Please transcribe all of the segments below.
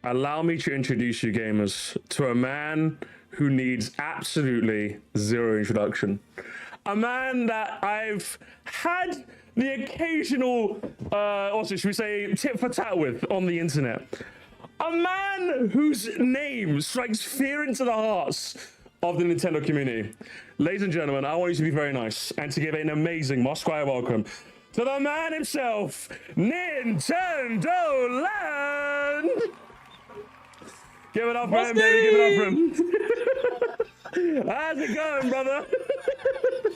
Allow me to introduce you, gamers, to a man who needs absolutely zero introduction. A man that I've had the occasional, also, should we say, tit for tat with on the internet. A man whose name strikes fear into the hearts of the Nintendo community. Ladies and gentlemen, I want you to be very nice and to give an amazing Moscow welcome to the man himself, Nin10doland! Give it up for him, baby. Give it up for him. How's it going, brother?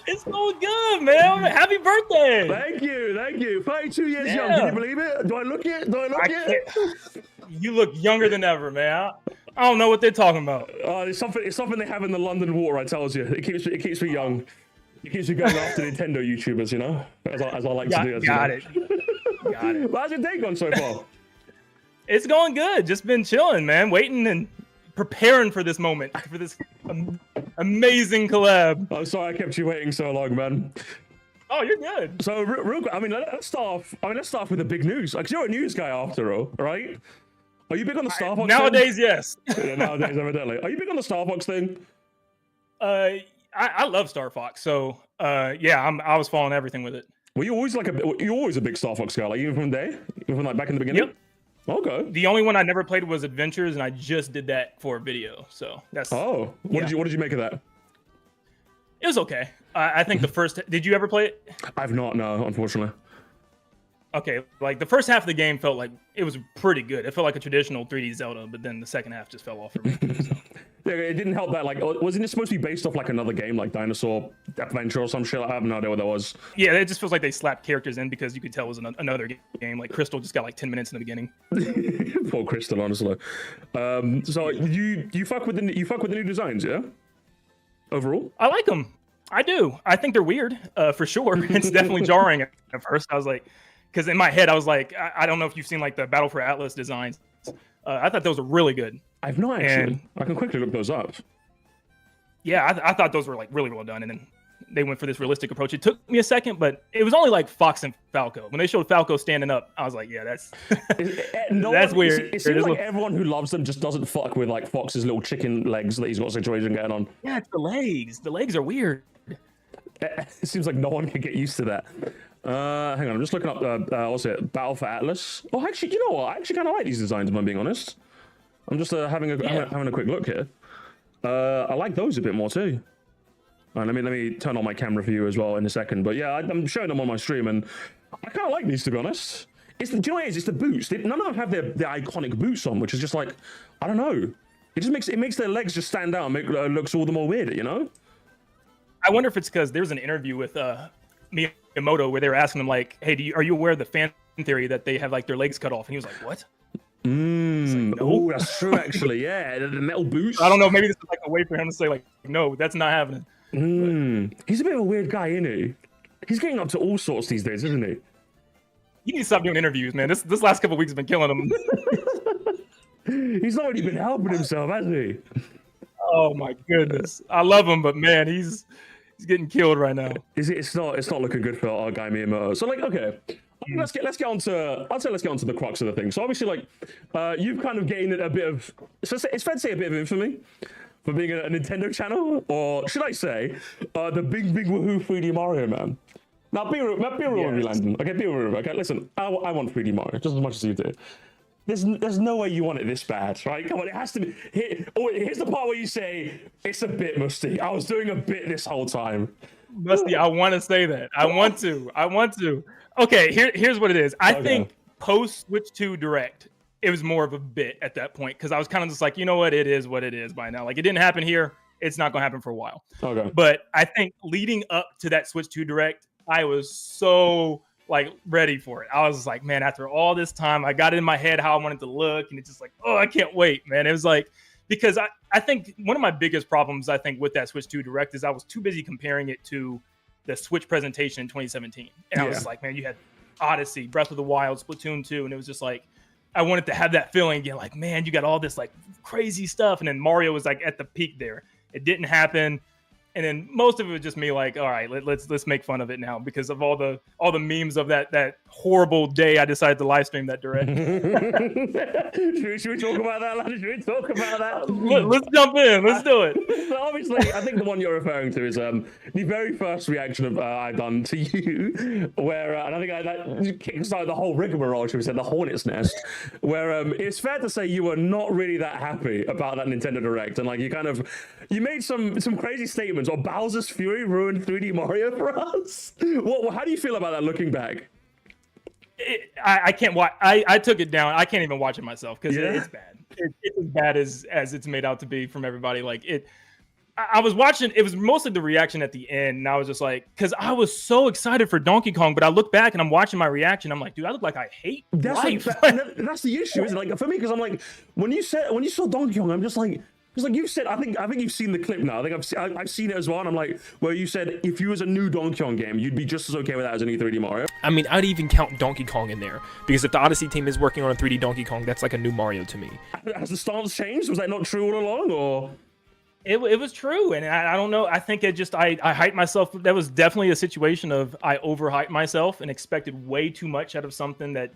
It's going good, man. Happy birthday. Thank you. Thank you. 32 years young. Can you believe it? Do I look it? Do I look it? You look younger than ever, man. I don't know what they're talking about. It's something they have in the London water, I tells you. It keeps me young. It keeps me going after Nintendo YouTubers, you know? As I like to do. Got it. Well, how's your day gone so far? It's going good. Just been chilling, man. Waiting and preparing for this moment, for this amazing collab. I'm sorry I kept you waiting so long, man. Oh, you're good. So real quick, I mean, let's start off with the big news. Like, you're a news guy after all, right? Are you big on the Star Fox nowadays, thing? yes. Yeah, nowadays, evidently. Are you big on the Star Fox thing? I love Star Fox, so yeah, I was following everything with it. Were you always a big Star Fox guy, like even from like back in the beginning? Yep. Okay. The only one I never played was Adventures, and I just did that for a video. So that's. Oh, what did you make of that? It was okay. I think the first. Did you ever play it? I've not, no, unfortunately. Okay, like the first half of the game felt like it was pretty good. It felt like a traditional 3D Zelda, but then the second half just fell off for me. So. Yeah, it didn't help that, like, wasn't it supposed to be based off like another game, like Dinosaur Adventure or some shit? I have no idea what that was. Yeah, it just feels like they slapped characters in because you could tell it was another game. Like Crystal just got like 10 minutes in the beginning. Poor Crystal, honestly. So you fuck with the new designs, yeah? Overall, I like them. I do. I think they're weird, for sure. It's definitely jarring at first. I was like, because in my head I was like, I don't know if you've seen like the Battle for Atlas designs. I thought those were really good. I've not actually. I can quickly look those up. Yeah, I thought those were like really well done, and then they went for this realistic approach. It took me a second, but it was only like Fox and Falco. When they showed Falco standing up, I was like, yeah, that's that's weird. It seems like everyone who loves them just doesn't fuck with like Fox's little chicken legs that he's got a situation going on. Yeah, it's the legs. The legs are weird. It seems like no one can get used to that. Hang on, I'm just looking up. What's it? Battle for Atlas. Oh, actually, you know what? I actually kind of like these designs, if I'm being honest. I'm just having a quick look here. I like those a bit more too. Let me turn on my camera for you as well in a second. But yeah, I'm showing them on my stream, and I kind of like these, to be honest. Do you know what it is? It's the boots. None of them have their iconic boots on, which is just like, I don't know. It just makes their legs just stand out and make it looks all the more weird, you know? I wonder if it's because there was an interview with Miyamoto where they were asking him like, "Hey, are you aware of the fan theory that they have like their legs cut off?" And he was like, "What?" Like, no. Oh, that's true, actually. Yeah, the metal boots. I don't know. Maybe this is like a way for him to say like, "No, that's not happening." He's a bit of a weird guy, isn't he? He's getting up to all sorts these days, isn't he? You need to stop doing interviews, man. This last couple of weeks has been killing him. He's not really been helping himself, has he? Oh my goodness, I love him, but man, he's getting killed right now. It's not looking good for our guy Miyamoto. So like, okay, let's get on to the crux of the thing. So obviously, like, you've kind of gained a bit of, it's fair to say, a bit of infamy for being a Nintendo channel, or should I say, the big woohoo 3D Mario man. Now, be real with me, Landon. Okay, be real. Okay, listen, I want 3D Mario just as much as you do. There's no way you want it this bad, right? Come on, it has to be. Here's the part where you say, it's a bit musty. I was doing a bit this whole time. Musty, I want to say that. I want to. Okay, here's what it is. I think post Switch 2 Direct, it was more of a bit at that point, because I was kind of just like, you know what it is by now. Like, it didn't happen here. It's not going to happen for a while. Okay. But I think leading up to that Switch 2 Direct, I was so like ready for it. I was like, man, after all this time, I got it in my head how I wanted to look, and it's just like, oh, I can't wait, man. It was like, because I think one of my biggest problems, I think, with that Switch 2 Direct is I was too busy comparing it to the Switch presentation in 2017. And I was like, man, you had Odyssey, Breath of the Wild, Splatoon 2, and it was just like, I wanted to have that feeling again, like, man, you got all this like crazy stuff. And then Mario was like at the peak there. It didn't happen. And then most of it was just me like, all right, let's make fun of it now because of all the memes of that horrible day I decided to live stream that direct. should we talk about that, lad? Should we talk about that? Let's jump in. Let's do it. So obviously, I think the one you're referring to is the very first reaction of I've done to you, where and I think that kickstarted the whole rigmarole, should we say, the hornet's nest, where it's fair to say you were not really that happy about that Nintendo Direct, and like you made some crazy statements. Or Bowser's Fury ruined 3D Mario for us. How do you feel about that looking back? I can't watch. I took it down. I can't even watch it myself because it's bad. It's as bad as it's made out to be from everybody. Like it. I was watching. It was mostly the reaction at the end, and I was just like, because I was so excited for Donkey Kong, but I look back and I'm watching my reaction. I'm like, dude, I look like I hate life. That's the issue, isn't it? Like for me, because I'm like, when you saw Donkey Kong, I'm just like. Because like you said, I think you've seen the clip now. I think I've seen it as well. And I'm like, where you said if you was a new Donkey Kong game, you'd be just as okay with that as a new 3D Mario. I mean, I'd even count Donkey Kong in there because if the Odyssey team is working on a 3D Donkey Kong, that's like a new Mario to me. Has the stance changed? Was that not true all along, or? It was true, and I don't know. I think it just I hyped myself. That was definitely a situation of I overhyped myself and expected way too much out of something that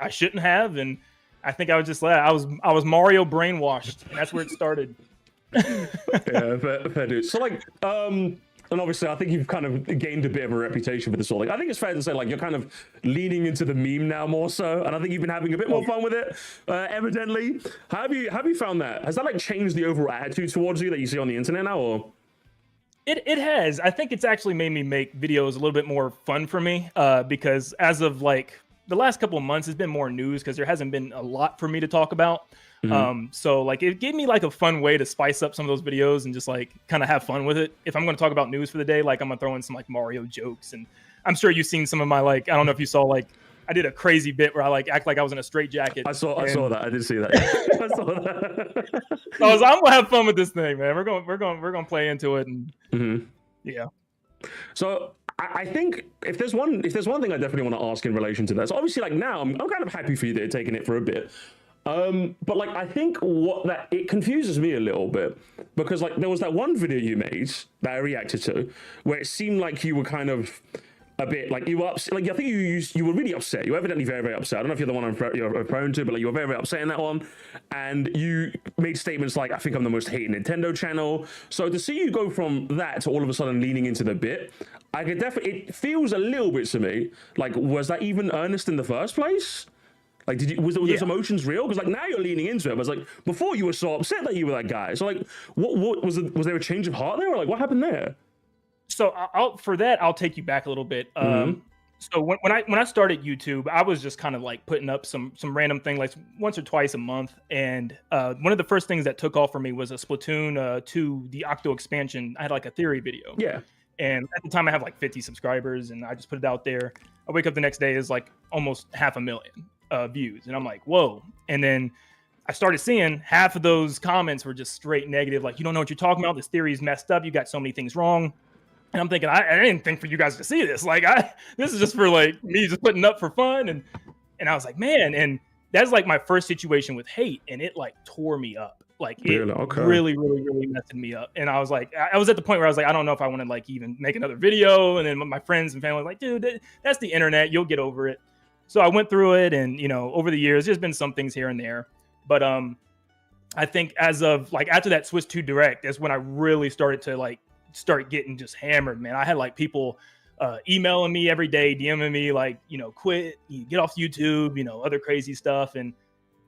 I shouldn't have, and I think I was just I was Mario brainwashed. That's where it started. Yeah, fair dude. So like, and obviously I think you've kind of gained a bit of a reputation for this all. Like, I think it's fair to say like you're kind of leaning into the meme now more so, and I think you've been having a bit more fun with it. Evidently, have you found that? Has that like changed the overall attitude towards you that you see on the internet now, or? It has. I think it's actually made me make videos a little bit more fun for me because as of like the last couple of months, it's been more news because there hasn't been a lot for me to talk about. So like it gave me like a fun way to spice up some of those videos and just like kind of have fun with it. If I'm going to talk about news for the day, like I'm gonna throw in some like Mario jokes, and I'm sure you've seen some of my like I don't know if you saw like I did a crazy bit where I like act like I was in a straitjacket. I saw that. I did see that. I saw that. So I'm gonna have fun with this thing, man. We're gonna play into it, and yeah. So I think if there's one thing I definitely want to ask in relation to that, so obviously like now I'm kind of happy for you that you're taking it for a bit. But like I think it confuses me a little bit because like there was that one video you made that I reacted to where it seemed like you were kind of a bit like you were upset. Like I think you were really upset. You were evidently very, very upset. I don't know if you're the one you're prone to, but like you were very, very upset in that one. And you made statements like, I think I'm the most hated Nintendo channel. So to see you go from that to all of a sudden leaning into the bit, I could definitely, it feels a little bit to me like, was that even earnest in the first place? Like, was those emotions real? Because like now you're leaning into it. But it's like before you were so upset that you were that guy. So like, what was there a change of heart there, or like what happened there? So I'll take you back a little bit. So when I started YouTube, I was just kind of like putting up some random thing like once or twice a month. And one of the first things that took off for me was a Splatoon 2, the Octo expansion. I had like a theory video. Yeah. And at the time I have like 50 subscribers and I just put it out there. I wake up the next day, is like almost 500,000 views. And I'm like, whoa. And then I started seeing half of those comments were just straight negative. Like, you don't know what you're talking about. This theory is messed up. You got so many things wrong. And I'm thinking, I didn't think for you guys to see this. Like, this is just for like me just putting up for fun. And I was like, man, and that's like my first situation with hate. And it like tore me up. Like it really, really, really messed me up. And I was like, I was at the point where I was like, I don't know if I want to like even make another video. And then my friends and family were like, dude, that's the internet. You'll get over it. So I went through it. And, over the years, there's been some things here and there. But I think as of like after that Switch 2 Direct, that's when I really started to like start getting just hammered, man. I had like people emailing me every day, DMing me like, quit, get off YouTube, other crazy stuff.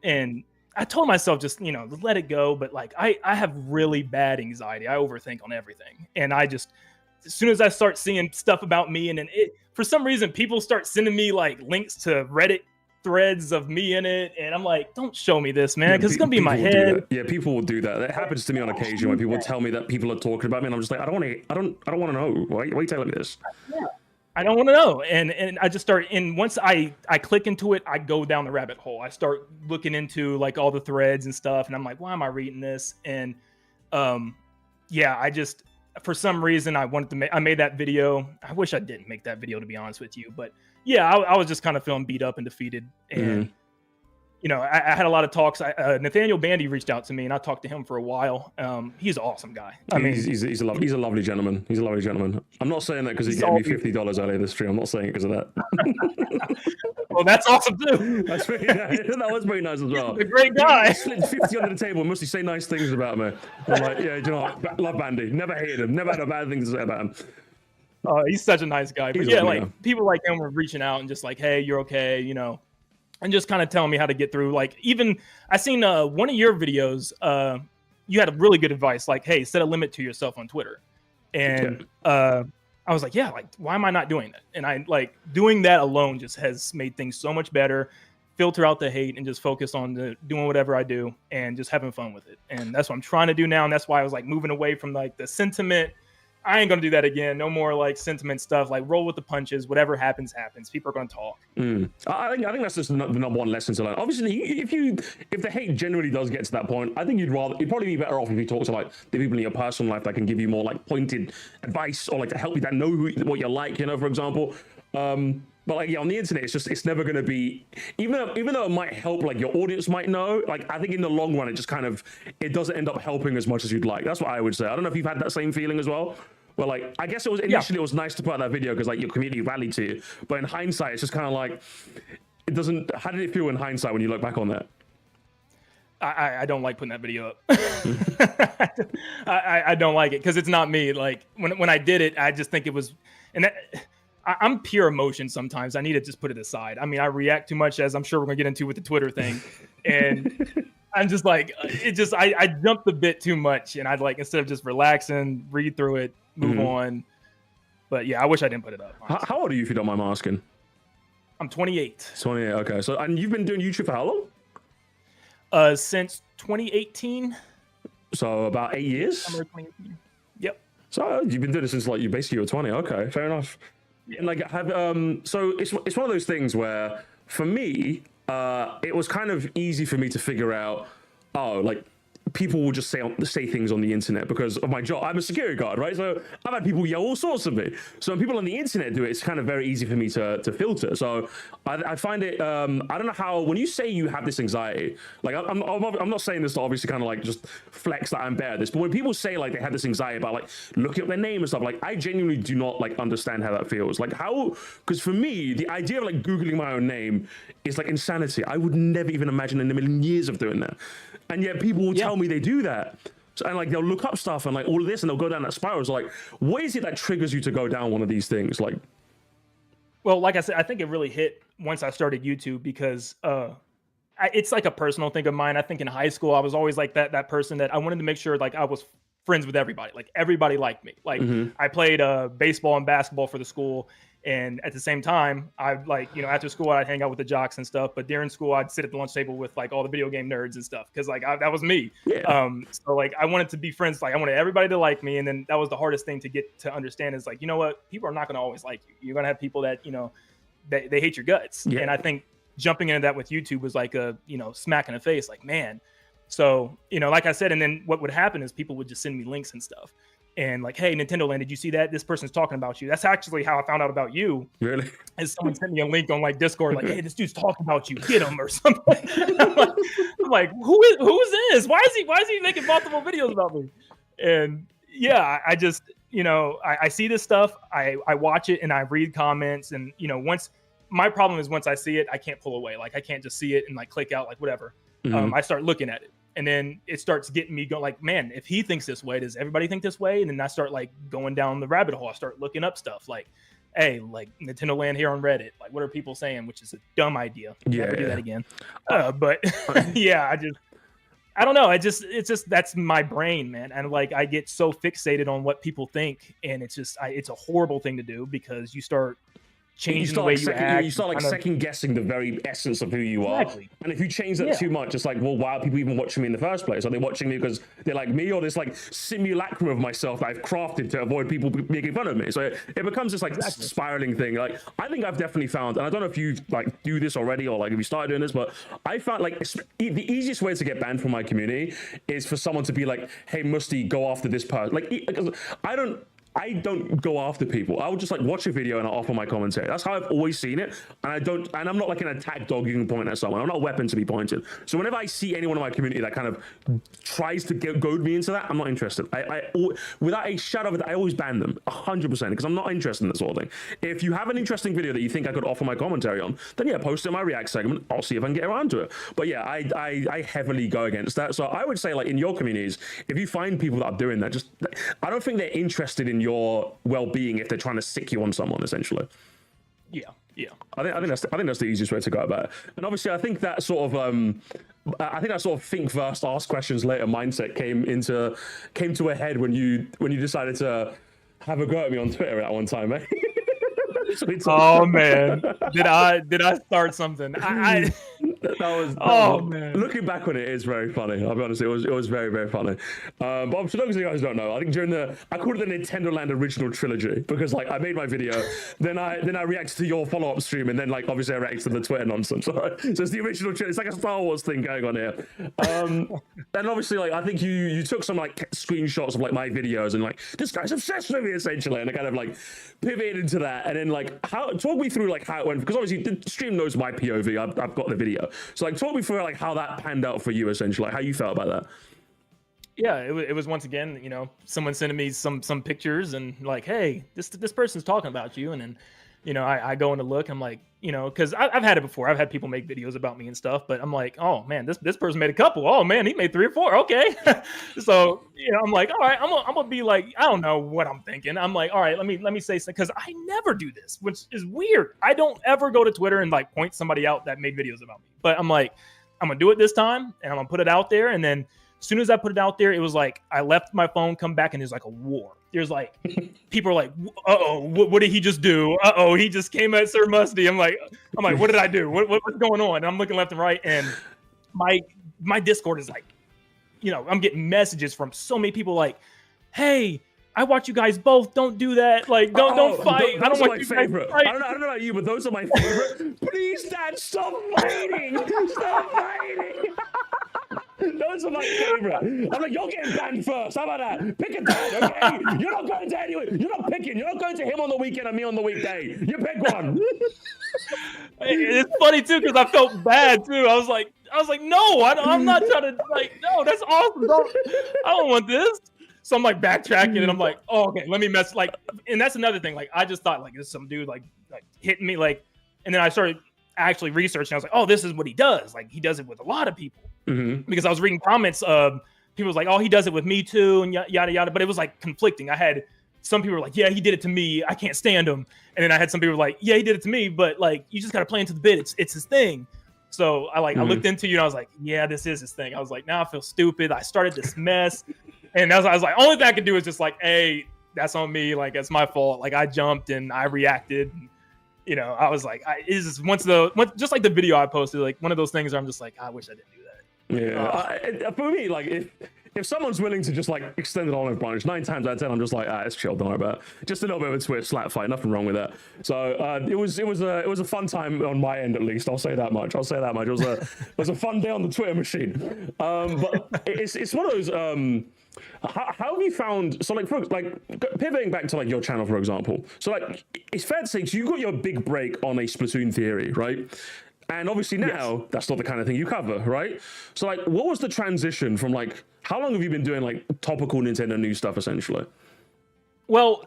And I told myself just, let it go. But like, I have really bad anxiety. I overthink on everything. And I just, as soon as I start seeing stuff about me and then for some reason, people start sending me like links to Reddit threads of me in it, and I'm like, don't show me this, man, because it's gonna be in my head. Yeah, people will do that. That happens to me on occasion when people tell me that people are talking about me, and I'm just like, I don't want to know. Why are you telling me this? Yeah, I don't want to know. And I just start, and once I click into it, I go down the rabbit hole. I start looking into like all the threads and stuff, and I'm like, why am I reading this? And I just, for some reason, I made that video. I wish I didn't make that video, to be honest with you, but yeah, I was just kind of feeling beat up and defeated. And you know, I had a lot of talks. Nathaniel Bandy reached out to me, and I talked to him for a while. He's an awesome guy. I mean, he's a lovely gentleman. He's a lovely gentleman. I'm not saying that because he gave me $50 earlier this stream. I'm not saying it because of that. Well, that's awesome too. That's pretty nice. That was very nice as well. He's a great guy. He slid 50 under the table and mostly say nice things about me. I'm like, yeah, do you know what? Love Bandy. Never hated him. Never had a bad thing to say about him. He's such a nice guy. But yeah, like people like him were reaching out and just like, hey, you're okay, you know, and just kind of telling me how to get through. Like, even I seen one of your videos. You had a really good advice, like, hey, set a limit to yourself on Twitter. And I was like, yeah, like, why am I not doing that? And I like doing that alone just has made things so much better. Filter out the hate and just focus on doing whatever I do and just having fun with it. And that's what I'm trying to do now. And that's why I was like moving away from like the sentiment. I ain't gonna do that again. No more like sentiment stuff. Like roll with the punches. Whatever happens, happens. People are gonna talk. I think that's just the number one lesson to learn. Obviously, if the hate generally does get to that point, I think you'd probably be better off if you talk to like the people in your personal life that can give you more like pointed advice or like to help you that know what you're like. You know, for example. But like, yeah, on the internet, it's never going to be, even though it might help, like your audience might know, like I think in the long run, it doesn't end up helping as much as you'd like. That's what I would say. I don't know if you've had that same feeling as well. But like, I guess it was initially it was nice to put out that video because like your community rallied to you. But in hindsight, it's just kind of like, it doesn't, how did it feel in hindsight when you look back on that? I don't like putting that video up. I don't like it because it's not me. Like when I did it, I just think it was, and that, I'm pure emotion sometimes. I need to just put it aside. I mean, I react too much, as I'm sure we're gonna get into with the Twitter thing. And I'm just like, I jumped a bit too much. And I'd like, instead of just relaxing, read through it, move on. But yeah, I wish I didn't put it up. How old are you, if you don't mind me asking? I'm 28. 28, okay. So, and you've been doing YouTube for how long? Since 2018. So about 8 years? Summer 2018. Yep. So you've been doing it since like you basically were 20. Okay, fair enough. And like so it's one of those things where for me it was kind of easy for me to figure out, like people will just say things on the internet because of my job. I'm a security guard, right? So I've had people yell all sorts of me. So when people on the internet do it, it's kind of very easy for me to filter. So I find it, I don't know how, when you say you have this anxiety, like I'm not saying this to obviously kind of like just flex that I'm bad at this, but when people say like they have this anxiety about like looking up their name and stuff, like I genuinely do not like understand how that feels. Like how, because for me, the idea of like Googling my own name is like insanity. I would never even imagine in a million years of doing that. And yet people will tell me they do that. So, and like they'll look up stuff and like all of this and they'll go down that spiral. So like, what is it that triggers you to go down one of these things? Like, well, like I said, I think it really hit once I started YouTube because it's like a personal thing of mine. I think in high school, I was always like that person that I wanted to make sure like I was friends with everybody. Like everybody liked me. Like I played baseball and basketball for the school. And at the same time, I'd like, you know, after school, I'd hang out with the jocks and stuff. But during school, I'd sit at the lunch table with like all the video game nerds and stuff. Cause like that was me. Yeah. So like I wanted to be friends. Like I wanted everybody to like me. And then that was the hardest thing to get to understand is like, you know what? People are not going to always like you. You're going to have people that, you know, they hate your guts. Yeah. And I think jumping into that with YouTube was like a, you know, smack in the face. Like, man. So, you know, like I said, and then what would happen is people would just send me links and stuff. And like, hey, Nin10doland, did you see that? This person's talking about you. That's actually how I found out about you. Really? And someone sent me a link on like Discord, like, hey, this dude's talking about you. Get him or something. I'm like, who is this? Why is he making multiple videos about me? And yeah, I just, you know, I see this stuff. I watch it and I read comments. And, you know, my problem is once I see it, I can't pull away. Like I can't just see it and like click out, like whatever. I start looking at it. And then it starts getting me going like, man, if he thinks this way, does everybody think this way? And then I start like going down the rabbit hole. I start looking up stuff like, hey, like Nin10doland here on Reddit. Like, what are people saying? Which is a dumb idea. Never do that again. But yeah, I don't know. It's just, that's my brain, man. And like, I get so fixated on what people think. And it's just, it's a horrible thing to do because you start changing the way you act. You start like second guessing the very essence of who you are. And if you change that too much, it's like, well, why are people even watching me in the first place? Are they watching me because they like me, or this like simulacrum of myself that I've crafted to avoid people making fun of me? So it becomes this like spiraling thing. Like I think I've definitely found, and I don't know if you like do this already or like if you started doing this, but I found like the easiest way to get banned from my community is for someone to be like, hey, Musty, go after this person. Like I don't go after people. I would just like watch a video and I'll offer my commentary. That's how I've always seen it. And I'm not like an attack dog you can point at someone. I'm not a weapon to be pointed. So whenever I see anyone in my community that kind of tries to goad me into that, I'm not interested. Without a shadow of it, I always ban them 100% because I'm not interested in that sort of thing. If you have an interesting video that you think I could offer my commentary on, then yeah, post it in my react segment. I'll see if I can get around to it. But yeah, I heavily go against that. So I would say like in your communities, if you find people that are doing that, I don't think they're interested in your well-being if they're trying to sick you on someone, essentially. Yeah. I think that's the easiest way to go about it. And obviously, I think that sort of think first, ask questions later mindset came to a head when you decided to have a go at me on Twitter at one time, eh? Oh man, did I start something? Man, looking back on it is very funny. I'll be honest, it was very, very funny. But for those of you guys who don't know, I think I called it the Nin10doland original trilogy because like I made my video, then I reacted to your follow-up stream, and then like obviously I reacted to the Twitter nonsense. Right? So it's the original trilogy. It's like a Star Wars thing going on here. And obviously like I think you took some like screenshots of like my videos and like this guy's obsessed with me essentially, and I kind of like pivoted into that, and then like talk me through like how it went, because obviously the stream knows my POV. I've got the video, so like talk me through like how that panned out for you essentially, like how you felt about that. Yeah, it was once again, you know, someone sending me some pictures and like, hey, this person's talking about you, and then, you know, I go in to look, I'm like, you know, because I've had it before. I've had people make videos about me and stuff, but I'm like, oh man, this person made a couple. Oh man, he made 3 or 4. Okay, so you know, I'm like, all right, I'm gonna be like, I don't know what I'm thinking. I'm like, all right, let me say something, because I never do this, which is weird. I don't ever go to Twitter and like point somebody out that made videos about me, but I'm like, I'm gonna do it this time, and I'm gonna put it out there, and then as soon as I put it out there, it was like I left my phone, come back, and there's like a war. There's like people are like, uh-oh, what did he just do? Uh-oh, he just came at Sir Musty. I'm like, what did I do? What's going on? And I'm looking left and right, and my Discord is like, you know, I'm getting messages from so many people like, hey, I watch you guys both. Don't do that. Like, don't fight. I don't want you guys to fight. I don't know about you, but those are my favorite. Please, Dad, stop fighting. Stop fighting. Those are my favorite. I'm like, you're getting banned first. How about that? Pick a dad, okay? You're not going to anywhere. You're not picking. You're not going to him on the weekend and me on the weekday. You pick one. It's funny too, because I felt bad too. I was like, no, I'm not trying to, like, no, that's awesome. I don't want this. So I'm like backtracking, and I'm like, oh, okay, let me mess. Like, and that's another thing. Like, I just thought like, this is some dude like hitting me, like, and then I started actually researching. I was like, oh, this is what he does. Like, he does it with a lot of people. Mm-hmm. Because I was reading comments of people was like, oh, he does it with me too, and yada yada. But it was like conflicting. I had some people were like, yeah, he did it to me. I can't stand him. And then I had some people were like, yeah, he did it to me, but like, you just got to play into the bit. It's his thing. So I I looked into you, and I was like, yeah, this is his thing. I was like, now I feel stupid. I started this mess. And I was like, only thing I could do is just like, hey, that's on me. Like, it's my fault. Like, I jumped and I reacted. And, you know, I was like, just like the video I posted, like one of those things where I'm just like, I wish I didn't do that. Yeah, for me, like if someone's willing to just like extend an olive branch, 9 times out of 10, I'm just like, it's chill, don't worry about it. Just a little bit of a Twitch slap fight, nothing wrong with that. So it was a fun time on my end, at least. I'll say that much. It was a fun day on the Twitter machine. But it's one of those. How have you found? So like pivoting back to like your channel, for example. So like it's fair to say, so you got your big break on a Splatoon theory, right? And obviously now that's not the kind of thing you cover, right? So like, what was the transition from like, how long have you been doing like topical Nintendo news stuff essentially? Well,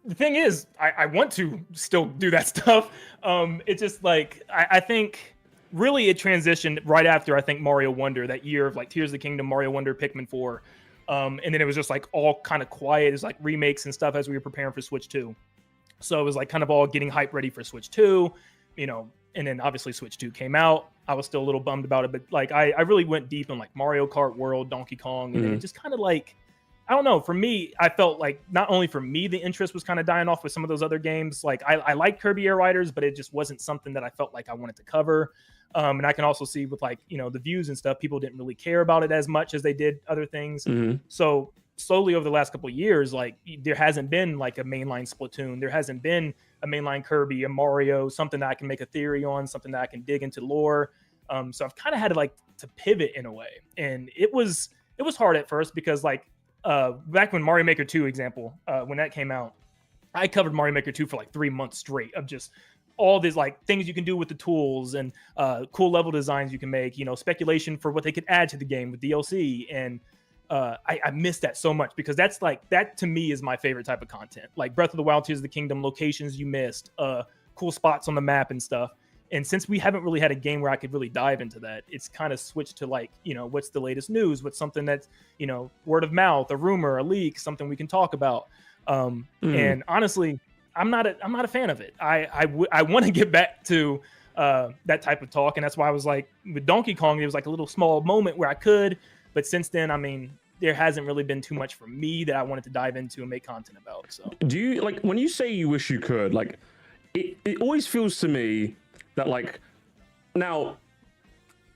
the thing is, I want to still do that stuff. It's just like, I think really it transitioned right after, I think, Mario Wonder, that year of like Tears of the Kingdom, Mario Wonder, Pikmin 4. And then it was just like all kind of quiet. It was like remakes and stuff as we were preparing for Switch 2. So it was like kind of all getting hype ready for Switch 2, you know. And then obviously Switch 2 came out. I was still a little bummed about it, but like I really went deep in like Mario Kart World, Donkey Kong, and then it just kind of like, I don't know. For me, I felt like not only for me the interest was kind of dying off with some of those other games. Like I like Kirby Air Riders, but it just wasn't something that I felt like I wanted to cover. And I can also see with like, you know, the views and stuff, people didn't really care about it as much as they did other things. So slowly over the last couple of years, like there hasn't been like a mainline Splatoon. There hasn't been a mainline Kirby, a Mario, something that I can make a theory on, something that I can dig into lore. So I've kind of had to like to pivot in a way. And it was hard at first because like back when Mario Maker 2 example, when that came out, I covered Mario Maker 2 for like 3 months straight of just all these like things you can do with the tools and cool level designs you can make, speculation for what they could add to the game with DLC. And I miss that so much because that to me is my favorite type of content. Like Breath of the Wild, Tears of the Kingdom, locations you missed, cool spots on the map and stuff. And since we haven't really had a game where I could really dive into that, it's kind of switched to like, what's the latest news? What's something that's, word of mouth, a rumor, a leak, something we can talk about. And honestly, I'm not a fan of it. I want to get back to that type of talk. And that's why I was like, with Donkey Kong, it was like a little small moment where I could. But since then, I mean, there hasn't really been too much for me that I wanted to dive into and make content about. So do you, like, when you say you wish you could, like, it always feels to me that, like, now,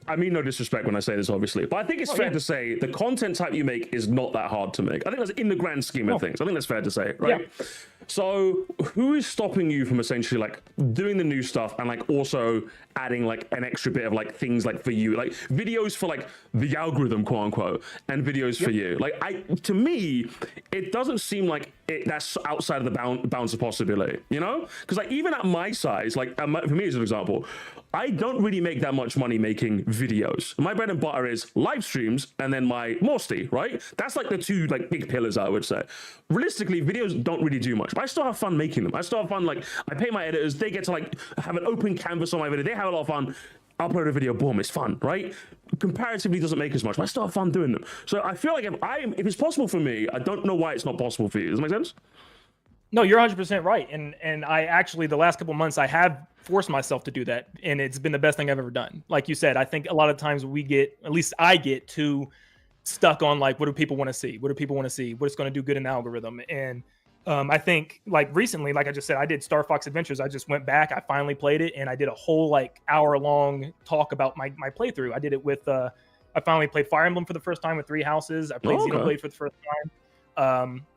I mean no disrespect when I say this, obviously, but I think it's fair to say the content type you make is not that hard to make. I think that's in the grand scheme of things. I think that's fair to say, right? Yeah. So who is stopping you from essentially like doing the new stuff and like also adding like an extra bit of like things like for you, like videos for like the algorithm, quote unquote, and videos for you? Like to me, it doesn't seem like that's outside of the bounds of possibility, Because like even at my size, like for me as an example, I don't really make that much money making videos. My bread and butter is live streams and then my Moresty, right? That's like the two like big pillars, I would say. Realistically, videos don't really do much, but I still have fun making them. I still have fun, like I pay my editors, they get to like have an open canvas on my video, they have a lot of fun. Upload a video, boom, it's fun, right? Comparatively doesn't make as much, but I still have fun doing them. So I feel like if it's possible for me, I don't know why it's not possible for you. Does that make sense? No, you're 100% right. And I actually, the last couple of months, I have forced myself to do that. And it's been the best thing I've ever done. Like you said, I think a lot of times at least I get too stuck on like, what do people want to see? What do people want to see? What's going to do good in the algorithm? And I think like recently, like I just said, I did Star Fox Adventures. I just went back, I finally played it, and I did a whole like hour-long talk about my playthrough. I did it with, I finally played Fire Emblem for the first time with 3 houses. I played Xenoblade for the first time.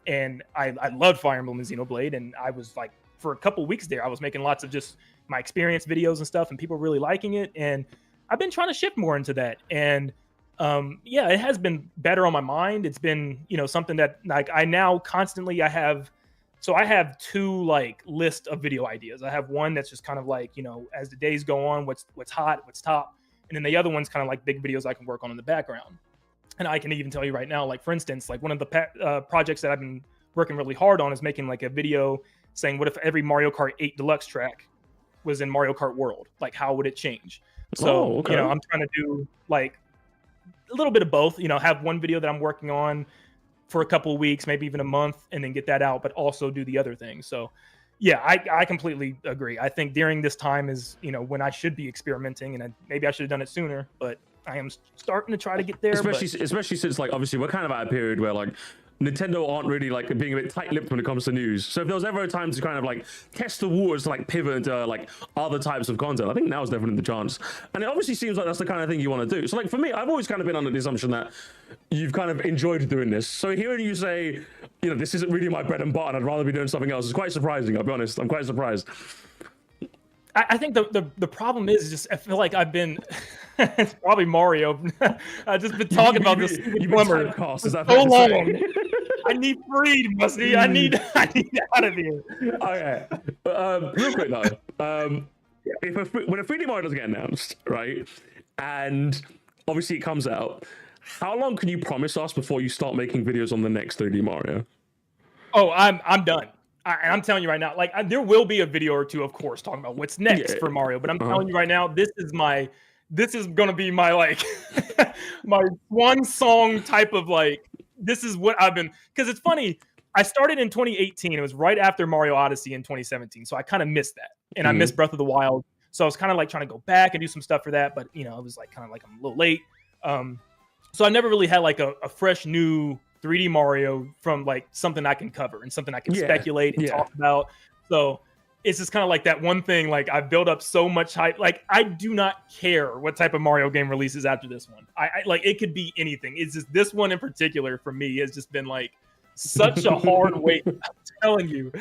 And I loved Fire Emblem and Xenoblade, and I was like, for a couple weeks there, I was making lots of just my experience videos and stuff, and people really liking it. And I've been trying to shift more into that. And it has been better on my mind. It's been, something that like I now constantly I have 2 like list of video ideas. I have one that's just kind of like, as the days go on, what's hot, what's top. And then the other one's kind of like big videos I can work on in the background. And I can even tell you right now, like for instance, like one of the projects that I've been working really hard on is making like a video saying, what if every Mario Kart 8 Deluxe track was in Mario Kart World? Like, how would it change? So, I'm trying to do like a little bit of both, have one video that I'm working on for a couple of weeks, maybe even a month, and then get that out, but also do the other thing. So yeah, I completely agree. I think during this time is, when I should be experimenting, and maybe I should have done it sooner, but I am starting to try to get there. Especially since like obviously we're kind of at a period where like Nintendo aren't really like being a bit tight-lipped when it comes to news. So if there was ever a time to kind of like test the waters to like pivot into like other types of content, I think now is definitely the chance. And it obviously seems like that's the kind of thing you want to do. So like for me, I've always kind of been under the assumption that you've kind of enjoyed doing this. So hearing you say, this isn't really my bread and butter, and I'd rather be doing something else is quite surprising. I'll be honest. I'm quite surprised. I think the problem is just I feel like I've been it's probably Mario. I've just been talking about this plumber so long. I need freedom, Musty. I need out of here. Okay, real quick though, when a 3D Mario does get announced, right, and obviously it comes out, how long can you promise us before you start making videos on the next 3D Mario? Oh, I'm done. And I'm telling you right now, like there will be a video or two, of course, talking about what's next for Mario. But I'm telling you right now, this is gonna be my like my one song type of like. This is what I've been, because it's funny. I started in 2018. It was right after Mario Odyssey in 2017, so I kind of missed that, and I missed Breath of the Wild. So I was kind of like trying to go back and do some stuff for that, but it was like kind of like I'm a little late. So I never really had like a fresh new 3D Mario from like something I can cover and something I can speculate and talk about. So it's just kind of like that one thing, like I've built up so much hype. Like I do not care what type of Mario game releases after this one. I like, it could be anything. It's just this one in particular for me has just been like such a hard wait. I'm telling you.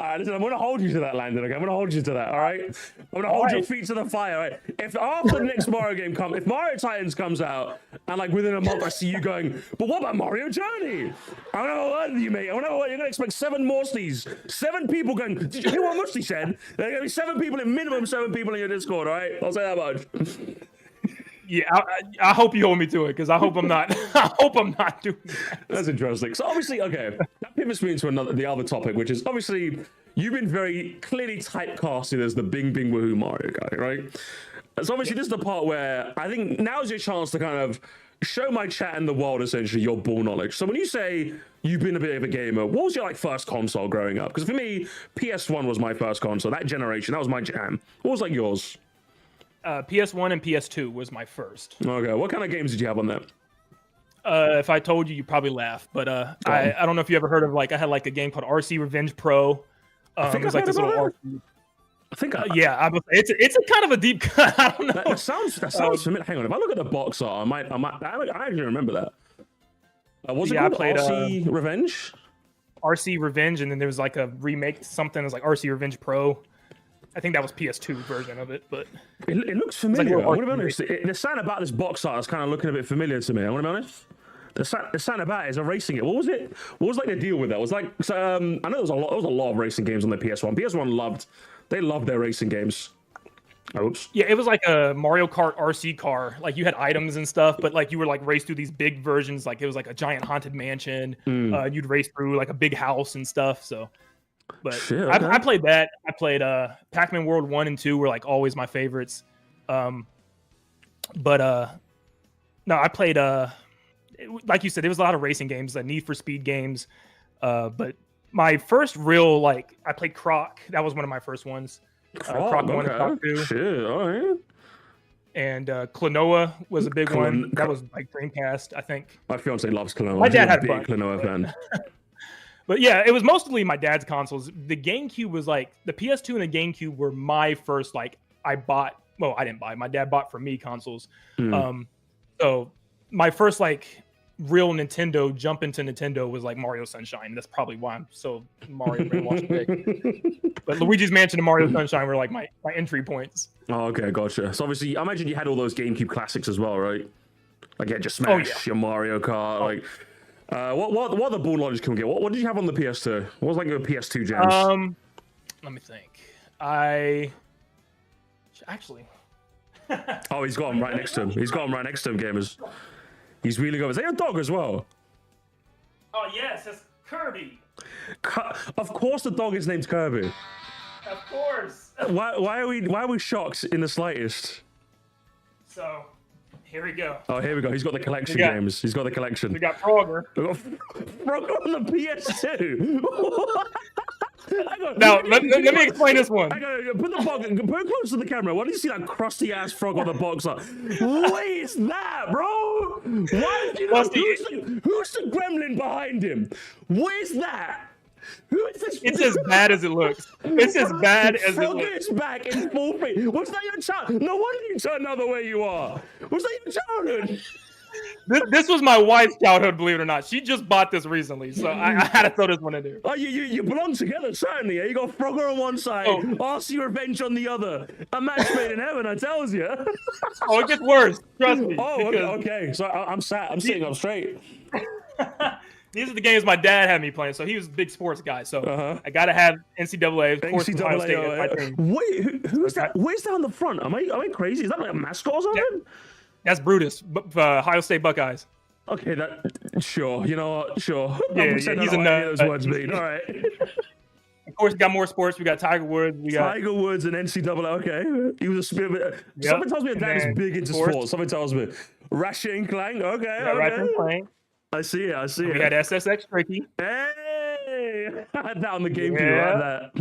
All right, listen, I'm gonna hold you to that, Landon. Okay, I'm gonna hold you to that. All right, I'm gonna hold your feet to the fire. All right, if after the next Mario game comes, if Mario Titans comes out, and like within a month I see you going, but what about Mario Journey? I'm gonna word with you, mate. You're gonna expect 7 Moresties, 7 people going. Did you hear what Moresty said? There are gonna be 7 people, in minimum 7 people in your Discord. All right, I'll say that much. Yeah, I hope you hold me to it because I hope I'm not. I hope I'm not doing that. That's interesting. So obviously, okay, that pivots me into the other topic, which is obviously you've been very clearly typecasted as the Bing Bing Woohoo Mario guy, right? So obviously this is the part where I think now's your chance to kind of show my chat and the world essentially your ball knowledge. So when you say you've been a bit of a gamer, what was your like first console growing up? Because for me, PS1 was my first console. That generation, that was my jam. What was like yours? PS1 and PS2 was my first. Okay, what kind of games did you have on there? If I told you, you'd probably laugh. But I don't know if you ever heard of I had like a game called RC Revenge Pro. It was like this little RC. I think it's a kind of a deep cut. I don't know. That sounds familiar. Hang on, if I look at the box art, I actually remember that. Was it called RC Revenge? RC Revenge, and then there was like a remake something. It was like RC Revenge Pro. I think that was PS2 version of it, but it looks familiar. I'm gonna be honest. There's something about this box art that's kind of looking a bit familiar to me. I'm gonna be honest. There's something about it is erasing it. What was it? What was like the deal with that? It was like I know there was a lot of racing games on the PS1. PS1 loved their racing games. Oops. Yeah, it was like a Mario Kart RC car. Like you had items and stuff, but like you were like race through these big versions. Like it was like a giant haunted mansion. You'd race through like a big house and stuff. So. But shit, okay. I played that. I played Pac-Man World 1 and 2 were like always my favorites. No, I played like you said, there was a lot of racing games, Need for Speed games. But my first real I played Croc. That was one of my first ones. Croc 1 and Croc 2. Shit, all right. And Klonoa was a big one. That was like Dreamcast, I think. My fiance loves Klonoa. My dad had a big Klonoa fan. But yeah, it was mostly my dad's consoles. The GameCube was like the PS2 and the GameCube were my first I didn't buy. My dad bought for me consoles. So my first real Nintendo jump into Nintendo was like Mario Sunshine. That's probably why I'm so Mario brainwashed today. But Luigi's Mansion and Mario Sunshine were like my entry points. Oh, okay, gotcha. So obviously, I imagine you had all those GameCube classics as well, right? Like just Smash, your Mario Kart, what other ball knowledge can we get? What did you have on the PS2? What was like your PS2 jams? Let me think. Actually. Oh, he's got him right next to him. Gamers. He's really good. Is that your dog as well? Oh yes, it's Kirby. Of course, the dog is named Kirby. Of course. Why are we shocked in the slightest? So. Here we go. Oh, here we go. He's got the collection games. He's got the collection. We got Frogger. Frogger on the PS2. Now, let me explain this one. Put it close to the camera. Why do you see that crusty ass frog on the box art? What is that, bro? Why do you know, who's the gremlin behind him? What is that? Who is this? It's as bad as it looks. It's as bad as it looks. Frogger's back in full face. Was that your child? No wonder you turned out the way you are. Was that your childhood? This was my wife's childhood, believe it or not. She just bought this recently, so I had to throw this one in there. Oh, you belong together, certainly. Yeah? You got Frogger on one side, RC Revenge on the other. A match made in heaven, I tells you. Oh, it gets worse. Trust me. Oh, okay. So I'm sitting up straight. These are the games my dad had me playing, so he was a big sports guy. So I gotta have NCAA. Of course, Ohio State. Wait, who's that? Where's that on the front? Am I crazy? Is that like a mascot or something? Yeah. That's Brutus, Ohio State Buckeyes. Okay, sure. You know what? Sure. Yeah, he's a nut. Those words mean. All right. Of course, we got more sports. We got Tiger Woods. Tiger Woods and NCAA. Okay, he was a spirit. Yep. Something tells me that dad is big into sports. Something tells me. Ratchet and Clank. Okay. Ratchet and Clank. I see it. We had SSX Tricky. Hey, I had that on the GameCube. That.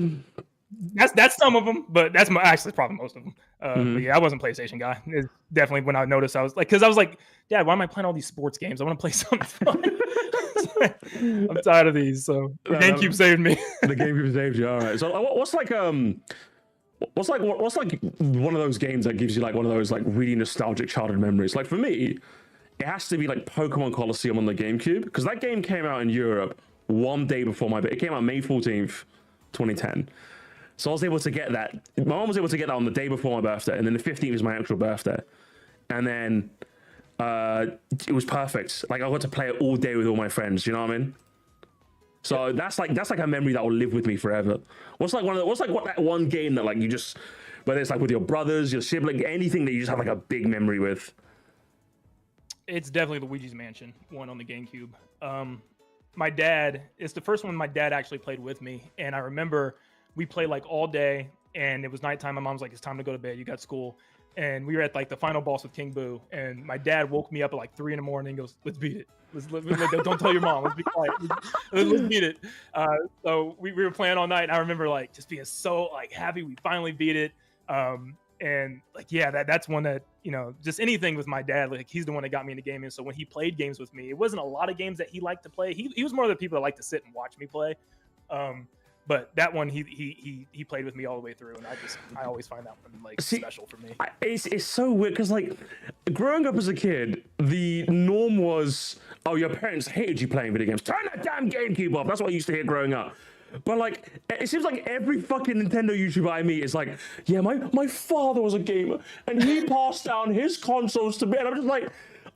That's some of them, but that's actually probably most of them. But yeah, I wasn't a PlayStation guy. It's definitely when I noticed, I was like, because I was like, Dad, why am I playing all these sports games? I want to play something fun. I'm tired of these. So the GameCube saved me. The GameCube saved you. All right. So what's one of those games that gives you like one of those like really nostalgic childhood memories? Like for me, it has to be like Pokemon Colosseum on the GameCube, because that game came out in Europe one day before my birthday. It came out May 14th, 2010. So I was able to get that. My mom was able to get that on the day before my birthday, and then the 15th is my actual birthday. And then it was perfect. Like I got to play it all day with all my friends. You know what I mean? So that's like a memory that will live with me forever. What's that one game that like you just, whether it's like with your brothers, your sibling, anything that you just have like a big memory with? It's definitely Luigi's Mansion one on the GameCube. My dad, it's the first one my dad actually played with me, and I remember we played like all day, and it was nighttime. My mom's like, "It's time to go to bed. You got school." And we were at like the final boss with King Boo, and my dad woke me up at like 3 a.m. and goes, "Let's beat it. Don't tell your mom. Let's be quiet. Let's beat it." So we were playing all night, and I remember like just being so like happy we finally beat it. And like, yeah, that's one that, you know, just anything with my dad, like he's the one that got me into gaming. So when he played games with me, it wasn't a lot of games that he liked to play. He was more of the people that like to sit and watch me play. But that one, he played with me all the way through, and I always find that one like special for me. It's so weird because like growing up as a kid, the norm was, oh, your parents hated you playing video games. Turn that damn GameCube off. That's what I used to hear growing up. But like, it seems like every fucking Nintendo YouTuber I meet is like, yeah, my father was a gamer and he passed down his consoles to me. And I'm just like,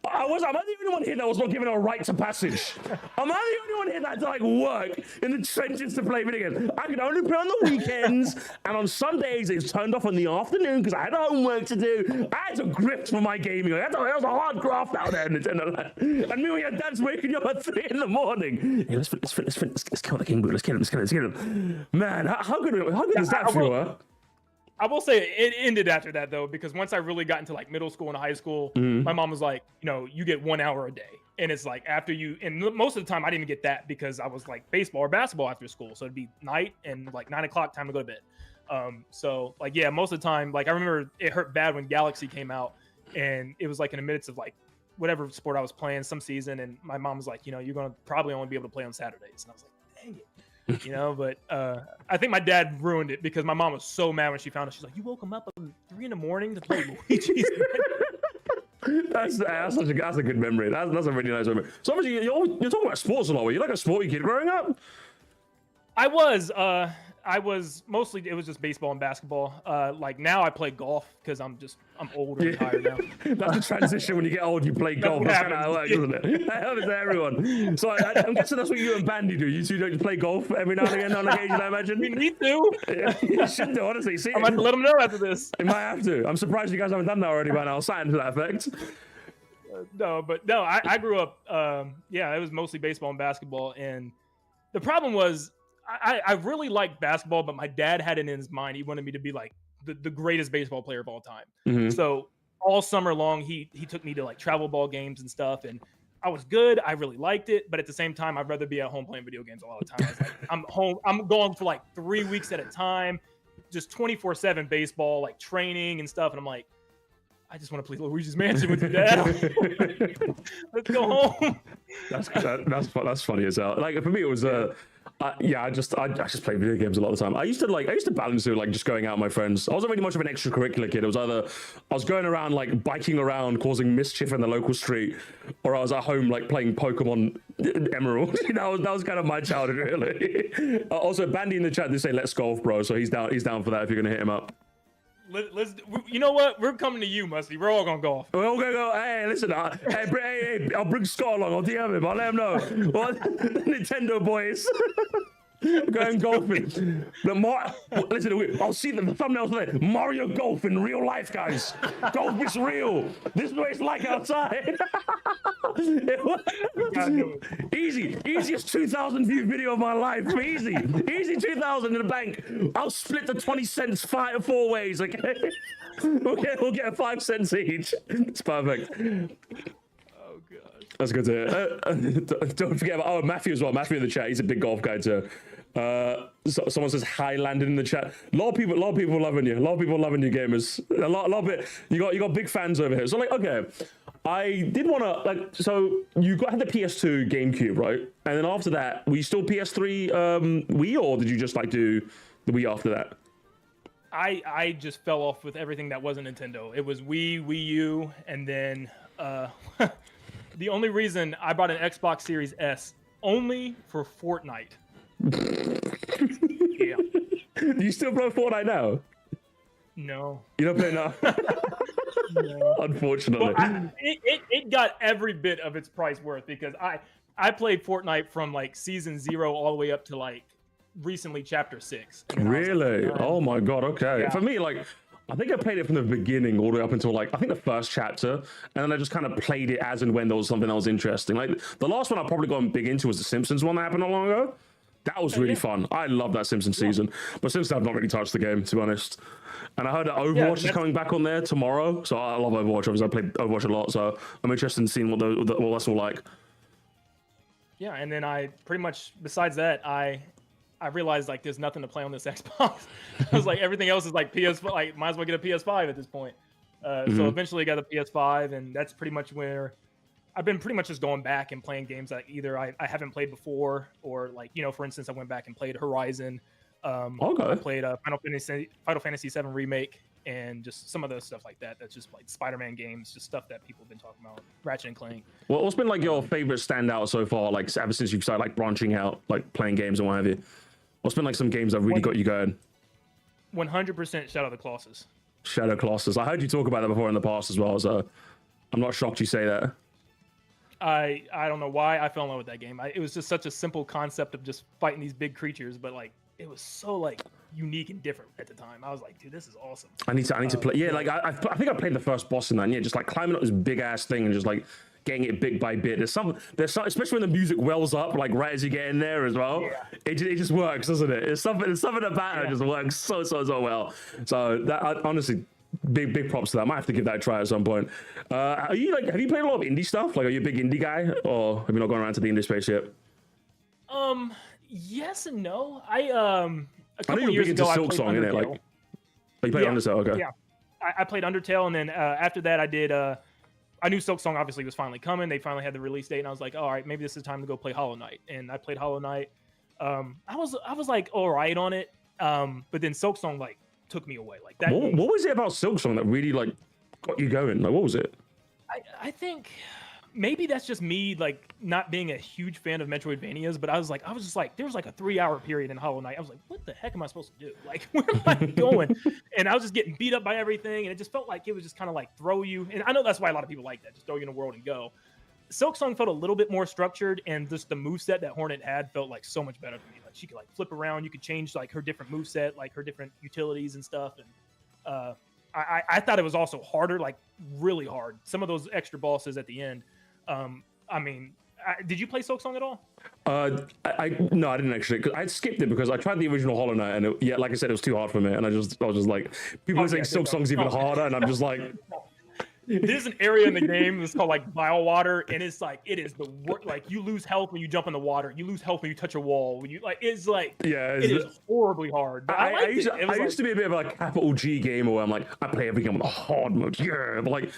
am I the only one here that was not given a right to passage? Am I the only one here that had to like work in the trenches to play video games? I could only play on the weekends, and on Sundays it's turned off in the afternoon because I had homework to do. I had to grift for my gaming. That was a hard graft out there in Nintendo Land. And me and your dad's waking you up at 3 in the morning. Hey, let's kill the King Boo. Let's kill him. Man, how good is that for you? I will say it ended after that though, because once I really got into like middle school and high school, my mom was like, you know, you get 1 hour a day. And it's like after you, and most of the time I didn't get that because I was like baseball or basketball after school. So it'd be night and like 9 o'clock, time to go to bed. So like, yeah, most of the time, like I remember it hurt bad when Galaxy came out, and it was like in the midst of like whatever sport I was playing some season. And my mom was like, you know, you're going to probably only be able to play on Saturdays. And I was like, dang it. You know, but I think my dad ruined it because my mom was so mad when she found out. She's like, "You woke him up at 3 in the morning to play Luigi's." That's a good memory. That's a really nice memory. So obviously you're talking about sports a lot. Were you like a sporty kid growing up? I was mostly, it was just baseball and basketball. Like now I play golf because I'm old and tired now. That's the transition. When you get old, you play golf. That's kind of how it works, isn't it? That happens to everyone. So I'm guessing that's what you and Bandy do. You two don't play golf every now and again on occasion, I imagine? We need to. Yeah, you should do, honestly. See, I might let them know after this. You might have to. I'm surprised you guys haven't done that already by now. Something to that effect. No, I grew up, it was mostly baseball and basketball. And the problem was, I really liked basketball, but my dad had it in his mind. He wanted me to be like the greatest baseball player of all time. Mm-hmm. So all summer long, he took me to like travel ball games and stuff. And I was good. I really liked it. But at the same time, I'd rather be at home playing video games a lot of the time. I was like, I'm home. I'm going for like 3 weeks at a time, just 24/7 baseball, like training and stuff. And I'm like, I just want to play Luigi's Mansion with your dad. Let's go home. That's funny as hell. Like for me, it was I just play video games a lot of the time. I used to balance it like just going out with my friends. I wasn't really much of an extracurricular kid. It was either I was going around like biking around, causing mischief in the local street, or I was at home like playing Pokemon Emerald. that was kind of my childhood, really. Also, Bandy in the chat, they say let's golf, bro. So he's down for that if you're gonna hit him up. Let's. You know what? We're coming to you, Musty. We're all gonna golf. We're all gonna go. Hey, listen. Hey, I'll bring Scott along. I'll DM him. I'll let him know. What? Nintendo boys. Going golfing. Listen, I'll see the thumbnail today. Mario Golf in real life, guys. Golf is real. This is what it's like outside. Easiest 2,000 view video of my life. Easy 2,000 in the bank. I'll split the 20 cents 4 ways. Okay. We'll get 5 cents each. It's perfect. Oh god. That's good to hear. Don't forget about Matthew as well. Matthew in the chat. He's a big golf guy too. Someone says hi, Landon in the chat. A lot of people loving you. A lot of people loving you, gamers. A lot of it. You got big fans over here. So like, okay, I did want to like. So you had the PS2, GameCube, right? And then after that, were you still PS3, Wii, or did you just like do the Wii after that? I just fell off with everything that wasn't Nintendo. It was Wii U, and then the only reason I bought an Xbox Series S only for Fortnite. Yeah. Do you still play Fortnite now? No. You don't play now? No. Unfortunately. Well, it got every bit of its price worth because I played Fortnite from like season 0 all the way up to like recently chapter 6. Really? Like, oh my god, okay. Yeah. For me, like, I think I played it from the beginning all the way up until like I think the first chapter, and then I just kind of played it as and when there was something that was interesting. Like the last one I probably got big into was the Simpsons one that happened not long ago. That was really fun. I love that Simpsons season, but since then I've not really touched the game, to be honest. And I heard that Overwatch is coming back on there tomorrow, so I love Overwatch. Obviously, I played Overwatch a lot, so I'm interested in seeing what that's all like. Yeah, and then I pretty much besides that I realized like there's nothing to play on this Xbox. I was like everything else is like PS5. Like might as well get a PS5 at this point. So eventually I got a PS5, and that's pretty much where I've been pretty much just going back and playing games that either I haven't played before, or like for instance I went back and played Horizon. I played Final Fantasy 7 remake, and just some of the stuff like that. That's just like Spider-Man games, just stuff that people have been talking about. Ratchet and Clank. Well, what's been like your favorite standout so far? Like ever since you've started like branching out, like playing games and what have you? What's been like some games that really got you going? 100% Shadow of the Colossus. Shadow Colossus. I heard you talk about that before in the past as well, so I'm not shocked you say that. I don't know why I fell in love with that game. It was just such a simple concept of just fighting these big creatures, but like it was so like unique and different at the time. I was like, dude, this is awesome. I need to play. Yeah, like I think I played the first boss in that. And yeah, just like climbing up this big ass thing and just like getting it bit by bit. There's some, especially when the music wells up, like right as you get in there as well. Yeah. It just works, doesn't it? It's something about it just works so well. So that honestly, big props to that. I might have to give that a try at some point. Have you played a lot of indie stuff? Like, are you a big indie guy, or have you not gone around to the indie space yet? Yes and no. A couple I know you're years big into ago, Silk Song, innit? Like, you played Undertale, okay? Yeah, I played Undertale, and then after that, I did. I knew Silk Song obviously was finally coming. They finally had the release date, and I was like, all right, maybe this is time to go play Hollow Knight. And I played Hollow Knight. I was like all right on it, but then Silk Song like took me away. Like that. What was it about Silk Song that really like got you going? Like, what was it? I think maybe that's just me like not being a huge fan of Metroidvanias, but I was just like there was like a 3-hour period in Hollow Knight. I was like, what the heck am I supposed to do? Like, where am I going? And I was just getting beat up by everything, and it just felt like it was just kind of like throw you. And I know that's why a lot of people like that, just throw you in a world and go. Silk Song felt a little bit more structured, and just the moveset that Hornet had felt like so much better to me. Like she could like flip around, you could change like her different moveset, like her different utilities and stuff. And I thought it was also harder, like really hard. Some of those extra bosses at the end. I mean, did you play Silk Song at all? No, I didn't actually. Cause I skipped it because I tried the original Hollow Knight, and like I said, it was too hard for me. And I was just like, people are saying Silk Song's even harder, and I'm just like. There's an area in the game that's called like Bile Water, and it's like it is the worst. Like you lose health when you jump in the water. You lose health when you touch a wall. When you like, it's like it is horribly hard. But I used to be a bit of a capital G gamer where I'm like, I play every game on the hard mode. Yeah, but like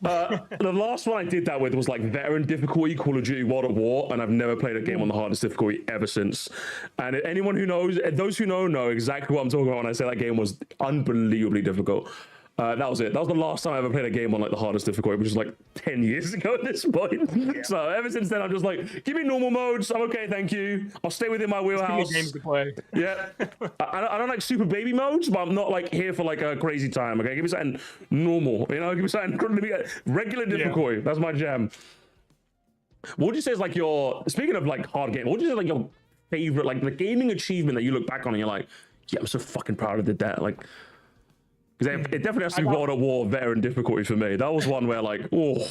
the last one I did that with was like veteran difficulty, Call of Duty World at War, and I've never played a game on the hardest difficulty ever since. And anyone who knows, those who know exactly what I'm talking about when I say that game was unbelievably difficult. That was it. That was the last time I ever played a game on like the hardest difficulty, which is like 10 years ago at this point. Yeah. So ever since then, I'm just like, give me normal modes. I'm okay, thank you. I'll stay within my wheelhouse. Give me games to play. Yeah. I don't like super baby modes, but I'm not like here for like a crazy time. Okay, give me something normal. You know, give me something regular difficulty. Yeah. That's my jam. What would you say is like your, speaking of like hard game, what would you say is like your favorite, like the gaming achievement that you look back on and you're like, yeah, I'm so fucking proud I did that. Like, it definitely has to be World at War veteran difficulty for me. That was one where like, oh,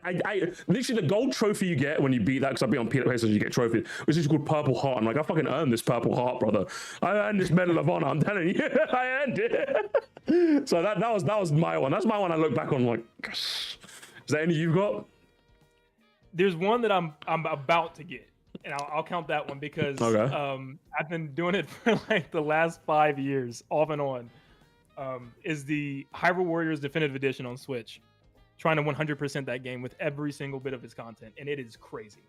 I literally the gold trophy you get when you beat that, because I've been on PlayStation, you get trophies, which is called Purple Heart. I'm like, I fucking earned this Purple Heart, brother. I earned this Medal of Honor. I'm telling you, I earned it. So that was my one. That's my one. I look back on like, gosh. Is there any you've got? There's one that I'm about to get, and I'll count that one because I've been doing it for like the last 5 years, off and on. Is the Hyrule Warriors Definitive Edition on Switch. Trying to 100% that game with every single bit of its content, and it is crazy.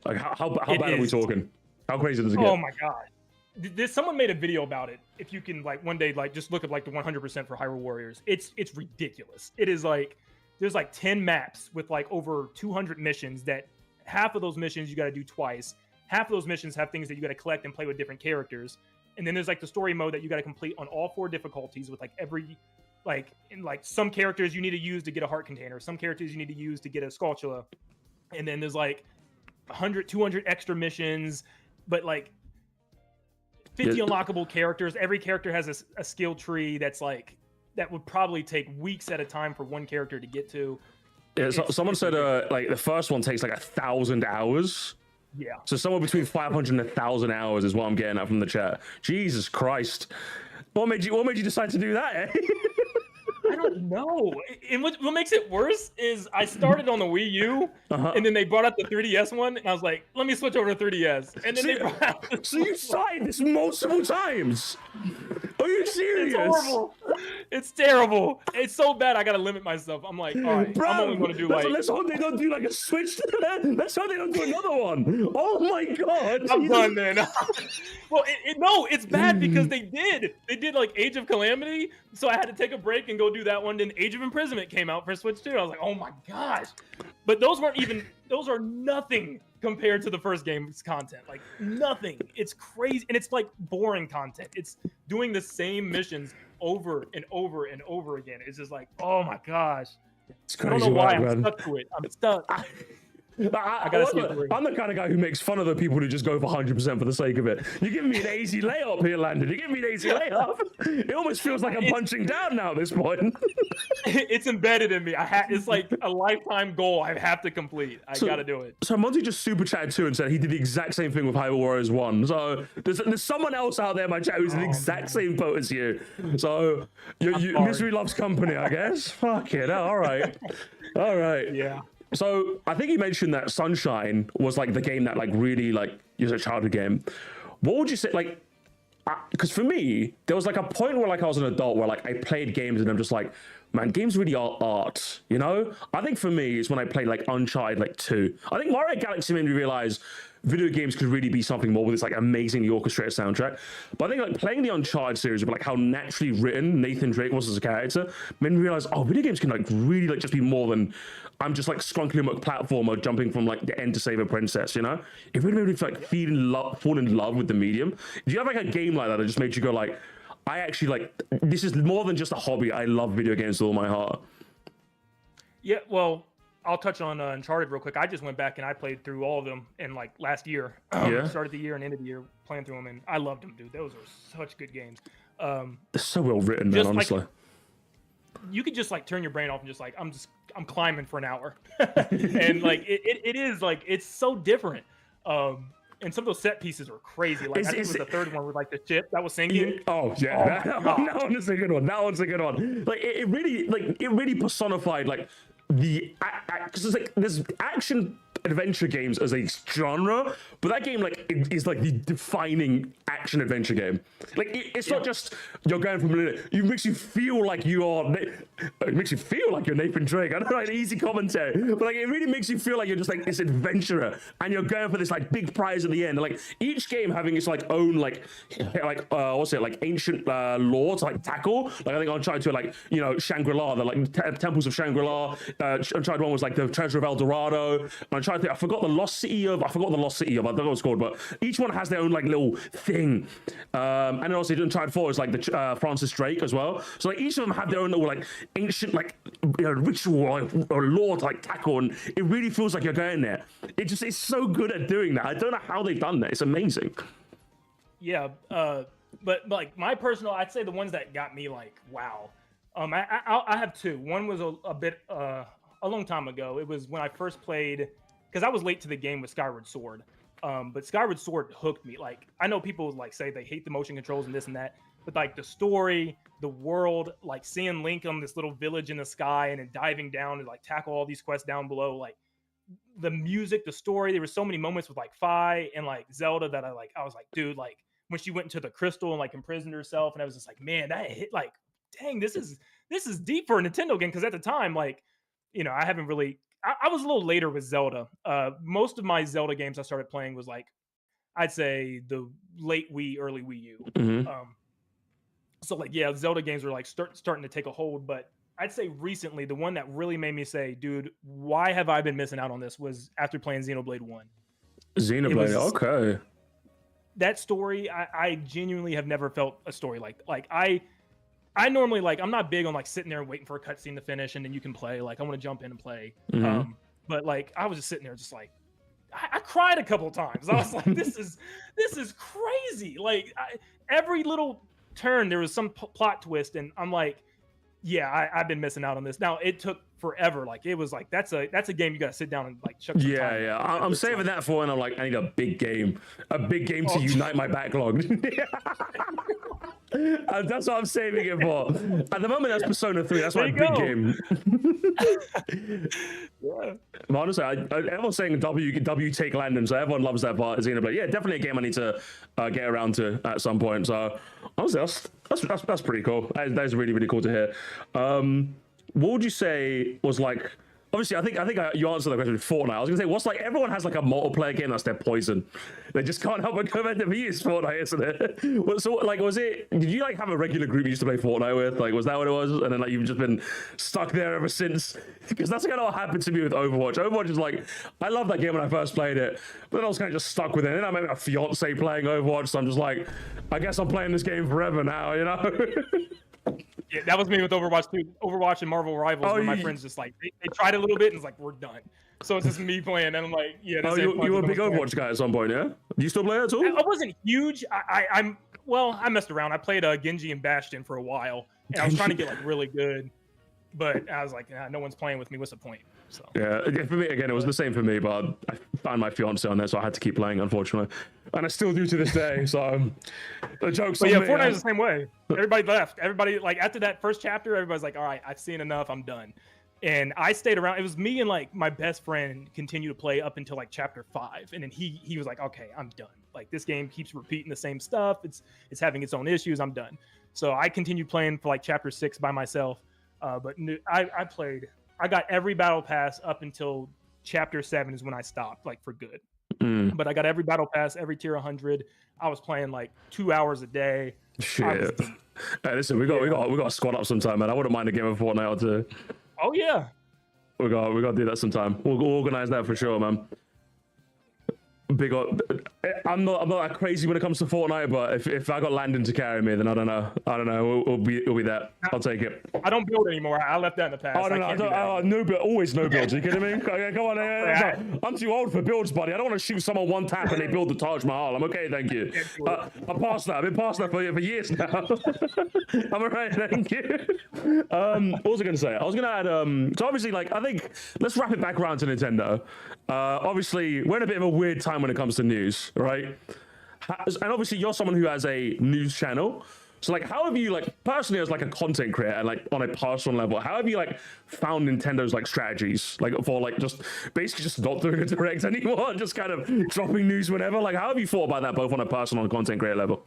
Like how bad are we talking? How crazy does it get? Oh my god! Someone made a video about it. If you can like one day like just look at like the 100% for Hyrule Warriors, it's ridiculous. It is like there's like 10 maps with like over 200 missions that half of those missions you got to do twice. Half of those missions have things that you got to collect and play with different characters. And then there's like the story mode that you got to complete on all 4 difficulties with like every, like in like some characters you need to use to get a heart container, some characters you need to use to get a Skulltula. And then there's like 100, 200 extra missions, but like 50 unlockable characters. Every character has a skill tree that's like, that would probably take weeks at a time for one character to get to. Yeah, someone said like the first one takes like 1,000 hours. Yeah. So somewhere between 500 and 1,000 hours is what I'm getting at from the chat. Jesus Christ. What made you decide to do that, eh? I don't know. And what makes it worse is I started on the Wii U, and then they brought out the 3DS one, and I was like, let me switch over to 3DS. And then they brought out So you tried this multiple times? Are you serious? It's horrible. It's terrible. It's so bad I gotta limit myself. I'm like, all right, Bro, I'm only gonna do let's hope they don't do like a switch. Let's hope they don't do another one. Oh my god. I'm done then. Well, no, it's bad because they did like Age of Calamity, so I had to take a break and go do that one. Then Age of Imprisonment came out for Switch 2. I was like, oh my gosh. But those are nothing compared to the first game's content. Like nothing. It's crazy, and it's like boring content. It's doing the same missions over and over and over again. It's just like, oh my gosh. It's crazy. I don't know why I'm stuck to it. I'm stuck. I gotta see I'm the kind of guy who makes fun of the people who just go for 100% for the sake of it. You're giving me an easy layup here, Landon. You're giving me an easy layup. It almost feels like I'm punching down now at this point. It's embedded in me. It's like a lifetime goal I have to complete. I gotta do it. So Monty just super chatted too and said he did the exact same thing with Hyrule Warriors 1. So there's someone else out there in my chat who's in the exact same boat as you. So misery loves company, I guess. Fuck it. All right. All right. Yeah. So I think you mentioned that Sunshine was like the game that like really like was a childhood game. What would you say, like, because for me, there was like a point where like I was an adult where like I played games and I'm just like, man, games really are art, you know? I think for me, it's when I played like Uncharted like 2. I think Mario Galaxy made me realize video games could really be something more with this like amazingly orchestrated soundtrack. But I think like playing the Uncharted series with like how naturally written Nathan Drake was as a character made me realize, oh, video games can like really like just be more than I'm just like scrunkly platformer jumping from like the end to save a princess, you know? It really made me like fall in love with the medium. Do you have like a game like that that just made you go like, I actually like, this is more than just a hobby. I love video games with all my heart. Yeah, well, I'll touch on Uncharted real quick. I just went back and I played through all of them in like last year. Started the year and ended the year playing through them, and I loved them, dude. Those are such good games. They're so well written, man, honestly. Like, you could just like turn your brain off and just like, I'm climbing for an hour. And like, it is like, it's so different. And some of those set pieces are crazy. Like I think it was the third one with like the ship that was singing. Oh yeah, that one's a good one. That one's a good one. Like it really personified like the because it's like there's action adventure games as a genre, but that game like is like the defining action adventure game. Like it's not just you're going from it makes you feel like you're Nathan Drake. I don't know, like easy commentary, but like it really makes you feel like you're just like this adventurer and you're going for this like big prize at the end. And, like each game having its like own like what's it, like ancient lore to like tackle. Like I think Uncharted 2 like, you know, Shangri-La, the like temples of Shangri-La. Uncharted 1 was like the treasure of El Dorado. I forgot the Lost City of, I don't know what it's called, but each one has their own like little thing. And then also Uncharted 4 is like the Francis Drake as well. So like each of them have their own little like ancient like, you know, ritual or lore to like tackle, and it really feels like you're going there. It's so good at doing that. I don't know how they've done that. It's amazing. Yeah, but like my personal, I'd say the ones that got me like wow. I have two. One was a long time ago. It was when I first played, because I was late to the game with Skyward Sword. But Skyward Sword hooked me. Like, I know people like say they hate the motion controls and this and that, but like the story, the world, like seeing Link on this little village in the sky and then diving down to like tackle all these quests down below, like the music, the story, there were so many moments with like Fi and like Zelda that I was like, dude, like when she went into the crystal and like imprisoned herself, and I was just like, man, that hit like, dang, this is deep for a Nintendo game. Because at the time, like, you know, I haven't really, I was a little later with Zelda. Most of my Zelda games I started playing was like, I'd say the late Wii, early Wii U. Mm-hmm. So like, yeah, Zelda games were like starting to take a hold. But I'd say recently, the one that really made me say, dude, why have I been missing out on this, was after playing Xenoblade 1. Xenoblade, okay. that story, I genuinely have never felt a story like I normally like, I'm not big on like sitting there and waiting for a cutscene to finish and then you can play. Like I want to jump in and play. But like I was just sitting there just like I cried a couple of times. I was like, this is crazy. Like every little turn there was some plot twist, and I'm like, yeah, I've been missing out on this. Now it took forever. Like it was like that's a game you got to sit down and like chuck some time. Yeah. I'm saving that for when I'm like, I need a big game to unite my backlog. And that's what I'm saving it for. At the moment, that's Persona 3. That's my big game. Yeah. But honestly, everyone's saying W take Landon, so everyone loves that part of Xenoblade. Yeah, definitely a game I need to get around to at some point. So honestly, that's pretty cool. That is really, really cool to hear. What would you say was like? Obviously, I think you answered the question with Fortnite. I was gonna say, what's like everyone has like a multiplayer game that's their poison. They just can't help but go back to me. It's Fortnite, isn't it? So like, did you like have a regular group you used to play Fortnite with? Like, was that what it was? And then like you've just been stuck there ever since? Because that's kind of what happened to me with Overwatch. Overwatch is like, I loved that game when I first played it, but then I was kind of just stuck with it. And then I met my fiance playing Overwatch, so I'm just like, I guess I'm playing this game forever now, you know? Yeah, that was me with Overwatch too. Overwatch and Marvel Rivals, where my friends just like they tried a little bit and it's like we're done. So it's just me playing, and I'm like, yeah. You were a big Overwatch guy at some point, yeah? Do you still play it at all? I wasn't huge. I messed around. I played Genji and Bastion for a while, and I was trying to get like really good, but I was like, nah, no one's playing with me. What's the point? So yeah, for me again, it was the same for me, but I found my fiance on there, so I had to keep playing, unfortunately, and I still do to this day. So the joke's on me. Fortnite is the same way. Everybody left. Everybody like after that first chapter, everybody's like, all right, I've seen enough. I'm done. And I stayed around. It was me and like my best friend continued to play up until like chapter 5, and then he was like, okay, I'm done. Like this game keeps repeating the same stuff. It's having its own issues. I'm done. So I continued playing for like chapter 6 by myself. But I played. I got every battle pass up until chapter 7 is when I stopped, like for good. But I got every battle pass, every tier 100. I was playing like 2 hours a day. Shit. Hey, listen, we got to squad up sometime, man. I wouldn't mind a game of Fortnite or two. Oh yeah. We got to do that sometime. We'll organize that for sure, man. Big up. I'm not that crazy when it comes to Fortnite, but if I got Landon to carry me, then I don't know. We'll be that. I'll take it. I don't build anymore. I left that in the past. No build. Always no builds. Are you kidding me? Okay, come on. I'm too old for builds, buddy. I don't want to shoot someone one tap and they build the Taj Mahal. I'm okay, thank you. I'm past that. I've been past that for years now. I'm alright, thank you. What was I going to say? I was going to add. So obviously, like I think let's wrap it back around to Nintendo. Obviously, we're in a bit of a weird time when it comes to news, right? And obviously you're someone who has a news channel, so like how have you like personally as like a content creator and like on a personal level, how have you like found Nintendo's like strategies like for like just basically just not doing a direct anymore and just kind of dropping news whenever? Like how have you thought about that both on a personal and content creator level?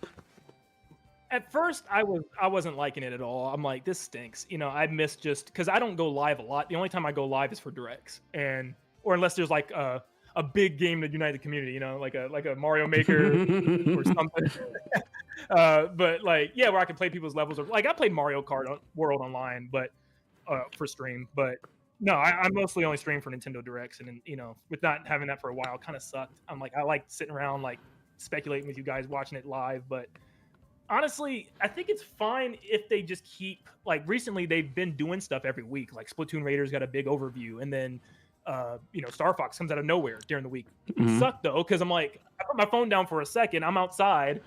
At first I wasn't liking it at all. I'm like, this stinks, you know. I miss just because I don't go live a lot. The only time I go live is for directs, or unless there's like a big game to unite the community, you know, like a Mario Maker or something. But like, yeah, where I can play people's levels, or like I played Mario Kart World online, but for stream. But no, I mostly only stream for Nintendo Directs, and you know, with not having that for a while, kind of sucked. I'm like, I like sitting around like speculating with you guys, watching it live. But honestly, I think it's fine if they just keep like recently they've been doing stuff every week. Like Splatoon Raiders got a big overview, and then you know, Star Fox comes out of nowhere during the week. It sucked though, because I'm like, I put my phone down for a second, I'm outside,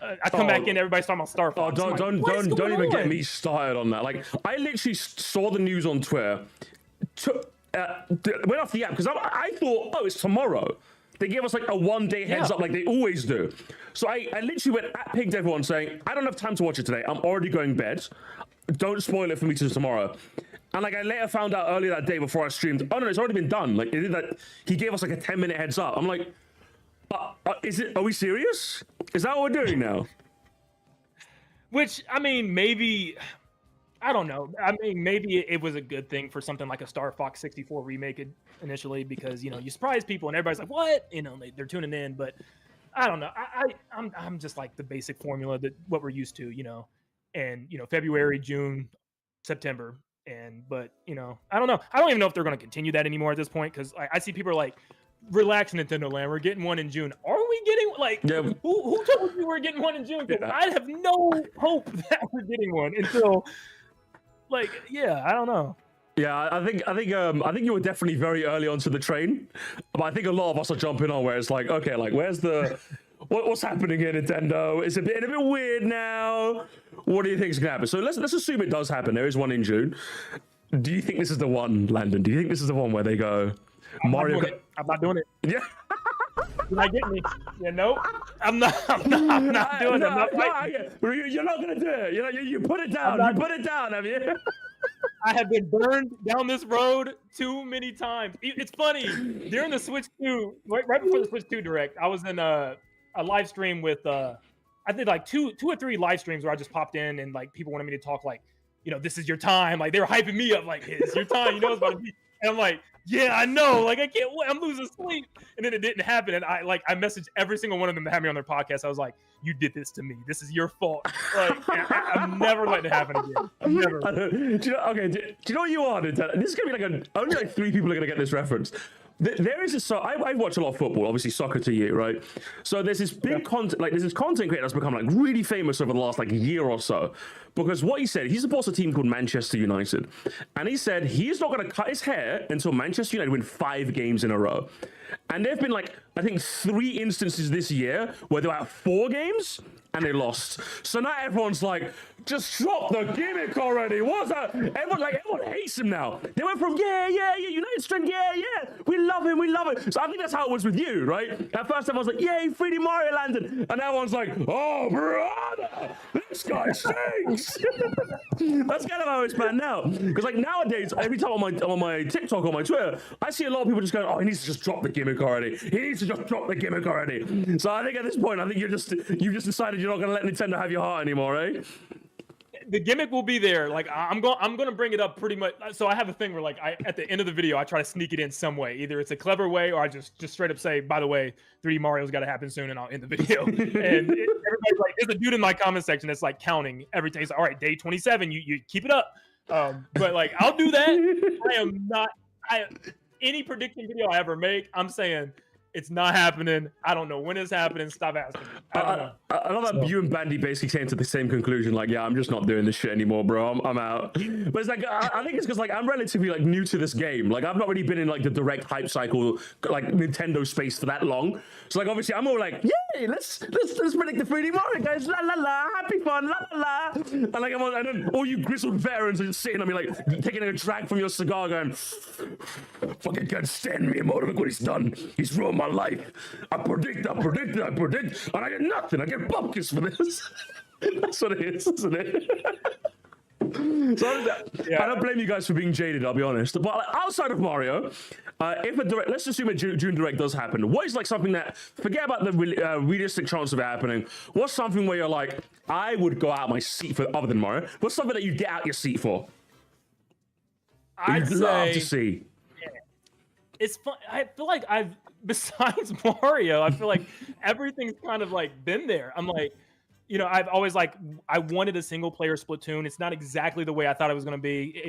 I come back in, everybody's talking about Star Fox. Don't even get me started on that. Like, I literally saw the news on Twitter, went off the app because I thought, oh, it's tomorrow. They gave us like a 1 day heads up, like they always do. So I literally went pinged everyone saying, I don't have time to watch it today. I'm already going to bed. Don't spoil it for me till tomorrow. And like I later found out earlier that day before I streamed, oh no, it's already been done. Like he gave us like a 10-minute heads up. I'm like, are we serious? Is that what we're doing now? Which, I mean, maybe, I don't know. I mean, maybe it was a good thing for something like a Star Fox 64 remake initially, because, you know, you surprise people and everybody's like, what? You know, they're tuning in, but I don't know. I'm just like the basic formula that what we're used to, you know, and, you know, February, June, September. But you know, I don't know. I don't even know if they're going to continue that anymore at this point, because I see people are like, relax, Nintendo Land, we're getting one in June. Are aren't we getting like? Yeah. Who told us we were getting one in June? Yeah. I have no hope that we're getting one until, like, yeah, I don't know. Yeah, I think you were definitely very early onto the train, but I think a lot of us are jumping on where it's like, okay, like where's the what's happening here, Nintendo? It's a bit weird now. What do you think is gonna happen? So let's assume it does happen. There is one in June. Do you think this is the one, Landon? Do you think this is the one where they go Mario? I'm not doing it. Yeah. You're not getting me. Yeah, no, I'm not doing it. I'm not fighting. You're not gonna do it. You put it down. You put it down, have you? I have been burned down this road too many times. It's funny. During the Switch 2, right before the Switch 2 Direct, I was in a live stream with I did like two or three live streams where I just popped in and like people wanted me to talk like, this is your time. Like they were hyping me up like, hey, it's your time. It's about to be. And I'm like, yeah, I know. Like I can't wait. I'm losing sleep. And then it didn't happen. And I messaged every single one of them that had me on their podcast. I was like, you did this to me. This is your fault. Like I'm never letting it happen again. I'm never. Do you know what you are? This is gonna be like only like 3 people are gonna get this reference. There is this. So I watch a lot of football, obviously soccer to you, right? So there's this big content, like there's this content creator that's become like really famous over the last like year or so, because what he said, he supports a team called Manchester United, and he said he's not going to cut his hair until Manchester United win 5 games in a row. And there've been like I think 3 instances this year where they're at 4 games and they lost. So now everyone's like, just drop the gimmick already. What's that? Everyone hates him now. They went from United strength, we love him. So I think that's how it was with you, right? At first everyone's like, yay, 3D Mario Landon, and everyone's like, oh brother, this guy stinks. That's kind of how it's been now. Because like nowadays, every time on my TikTok or my Twitter, I see a lot of people just going, oh, he needs to just drop the gimmick already. He needs to just drop the gimmick already. So I think at this point, I think you've just decided you're not going to let Nintendo have your heart anymore, right? The gimmick will be there. Like I'm going to bring it up pretty much. So I have a thing where like at the end of the video, I try to sneak it in some way. Either it's a clever way or I just straight up say, by the way, 3D Mario's got to happen soon, and I'll end the video. And everybody's like, there's a dude in my comment section that's like counting every day. He's like, all right, day 27, you keep it up. But like I'll do that. Any prediction video I ever make, I'm saying it's not happening. I don't know when it's happening. Stop asking me. I love that you and Bandy basically came to the same conclusion. Like, yeah, I'm just not doing this shit anymore, bro. I'm out. But it's like, I think it's because like I'm relatively like new to this game. Like I've not really been in like the direct hype cycle, like Nintendo space for that long. So like obviously I'm all like, yay, let's predict the 3D Mario guys. La la la, happy fun, la la la. And like and then all you grizzled veterans are just sitting on me like taking a drag from your cigar, going, fucking can't stand me, Moto. Look what he's done. He's ruined my life. I predict, and I get nothing. I get bumpkins for this. That's what it is, isn't it? So I don't blame you guys for being jaded, I'll be honest. But like, outside of Mario, if a direct, let's assume a June Direct does happen, what is like something that, forget about the realistic chance of it happening, what's something where you're like, I would go out my seat for, other than Mario, what's something that you'd get out your seat for? I'd love to see. It's fun. I feel like besides Mario, I feel like everything's kind of like been there. I'm like, I've always like, I wanted a single player Splatoon. It's not exactly the way I thought it was going to be,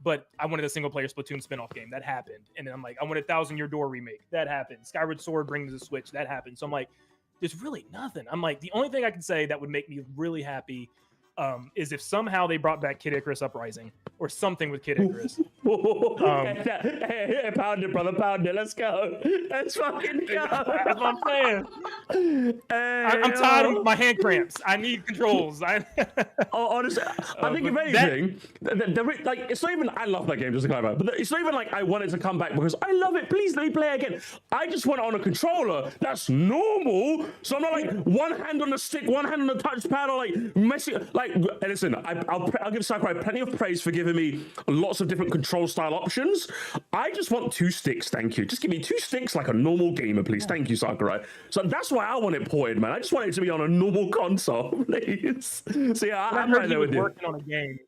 but I wanted a single player Splatoon spinoff game. That happened. And then I'm like, I wanted a 1,000 Year Door remake. That happened. Skyward Sword bringing to the Switch. That happened. So I'm like, there's really nothing. I'm like, the only thing I can say that would make me really happy is if somehow they brought back Kid Icarus Uprising or something with Kid Icarus. Hey, pound it, brother, pound it. Let's go. Let's fucking go. That's what I'm saying. I'm tired of my hand cramps. I need controls. Honestly, I think if anything, like it's not even. I love that game, just to clarify. But it's not even like I want it to come back because I love it. Please let me play again. I just want it on a controller that's normal. So I'm not like one hand on the stick, one hand on the touchpad, or like messing. Like, listen, I'll give Sakurai plenty of praise for giving me lots of different control style options. I just want 2 sticks, thank you. Just give me 2 sticks like a normal gamer, please. Thank you, Sakurai. So that's why I want it ported, man. I just want it to be on a normal console, please. So yeah, I'm right there with you. Working on a game.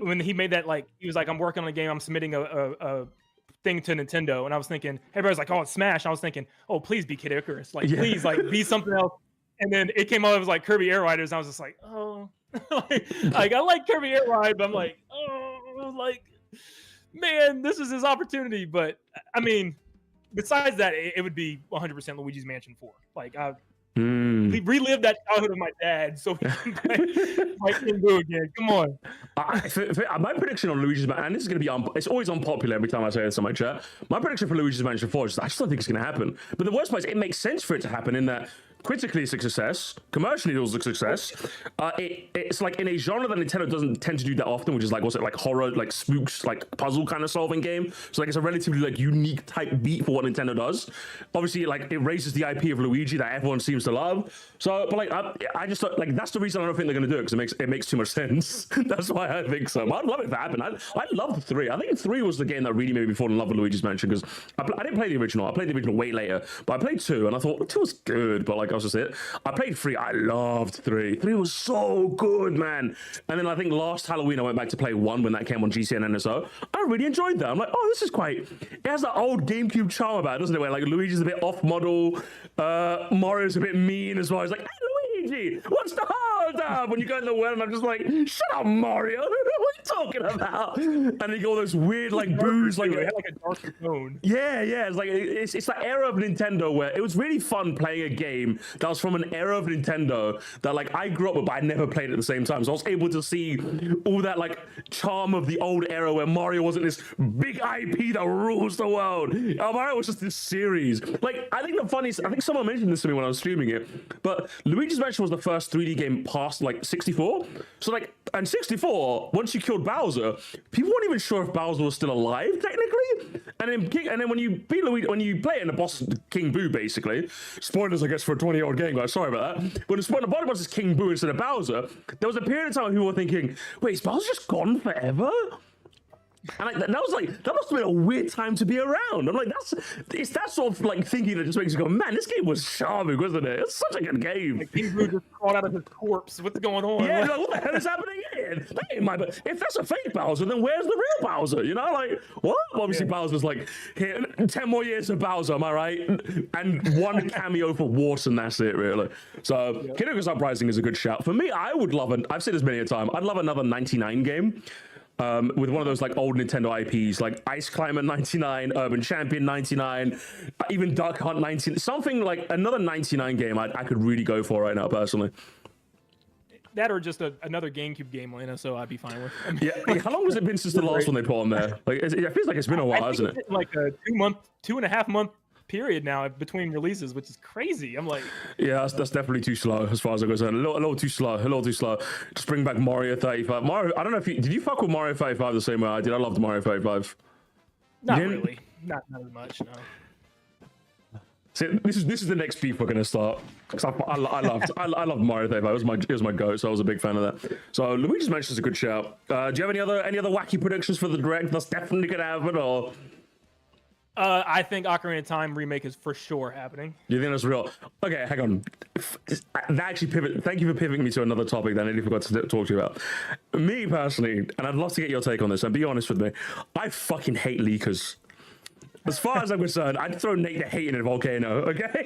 When he made that, like, he was like, I'm working on a game. I'm submitting a thing to Nintendo, and I was thinking, everybody's like, oh, it's Smash. I was thinking, oh, please be Kid Icarus. Like, please, like, be something else. And then it came out, it was like Kirby Air Riders, and I was just like, oh. like I like Kirby Air Ride, but I'm like, oh, like, man, this is his opportunity. But I mean, besides that, it would be 100% Luigi's Mansion 4. Like I relived that childhood of my dad, so we can play King Boo again. Come on. My prediction on Luigi's Mansion, and this is going to be it's always unpopular every time I say this on my chat. My prediction for Luigi's Mansion 4 is I just don't think it's going to happen. But the worst part is it makes sense for it to happen in that critically it's a success, commercially it was a success. It's like in a genre that Nintendo doesn't tend to do that often, which is like, what's it, like horror, like spooks, like puzzle kind of solving game. So like it's a relatively like unique type beat for what Nintendo does. Obviously, like it raises the IP of Luigi that everyone seems to love. So, but like I just like that's the reason I don't think they're going to do it, because it makes too much sense. That's why I think so. I'd love it if it happened. I loved 3. I think 3 was the game that really made me fall in love with Luigi's Mansion, because I didn't play the original. I played the original way later, but I played 2 and I thought 2 was good, but like that was just it. I played 3. I loved 3. 3 was so good, man. And then I think last Halloween I went back to play 1 when that came on GCN NSO. I really enjoyed that. I'm like, oh, this is quite. It has that old GameCube charm about it, doesn't it? Where like Luigi's a bit off model, Mario's a bit mean as well. He's like, hey, Luigi, what's the hold up? When you go in the well, and I'm just like, shut up, Mario. What are you talking about? And they go all those weird like boos, like it had like a darker tone. Yeah. It's like it's that era of Nintendo where it was really fun playing a game that was from an era of Nintendo that like I grew up with, but I never played at the same time. So I was able to see all that like charm of the old era where Mario wasn't this big IP that rules the world. Mario was just this series. Like I think the funniest, I think someone mentioned this to me when I was streaming it, but Luigi's Mansion was the first 3D game past like 64. So like, and 64, once you killed Bowser, people weren't even sure if Bowser was still alive technically. And then when you beat Luigi, when you play it in the boss King Boo, basically, spoilers I guess for a 20-year-old game, guys, sorry about that. When the bottom boss is King Boo instead of Bowser, there was a period of time when people were thinking, wait, is Bowser just gone forever? And that must have been a weird time to be around. I'm like, it's that sort of like thinking that just makes you go, man, this game was charming, wasn't it? It's such a good game. Like King Boo just crawled out of his corpse. What's going on? Yeah, like, what the hell is happening here? If that's a fake Bowser, then where's the real Bowser? You know, like, what? Obviously, Bowser's like, here, 10 more years of Bowser, am I right? And 1 cameo for Wharton, that's it, really. So, Kid Icarus Uprising is a good shout. For me, I would love I've said this many a time, I'd love another 99 game. With one of those like old Nintendo IPs, like Ice Climber 99, Urban Champion 99, even Duck Hunt 19, something like another 99 game I could really go for right now, personally. That or just another GameCube game on NSO, I'd be fine with. I mean, yeah, how long has it been since the last one they put on there? Like, it feels like it's been a while, hasn't it? Like a 2.5 month period now between releases, which is crazy. I'm like, yeah, that's definitely too slow as far as I go. A little too slow. Just bring back Mario 35. Mario, I don't know if did you fuck with Mario 35 the same way I did? I loved Mario 35. Not really, not as much. No. See, this is the next beef we're gonna start, because I loved Mario 35. It was my go, so I was a big fan of that. So Luigi's Mansion is a good shout. Do you have any other wacky predictions for the direct that's definitely gonna happen, or? I think Ocarina of Time remake is for sure happening. You think that's real? Okay, hang on. That actually pivot. Thank you for pivoting me to another topic that I nearly forgot to talk to you about. Me personally, and I'd love to get your take on this, and be honest with me, I fucking hate leakers. As far as I'm concerned, I'd throw Nate the hate in a volcano, okay?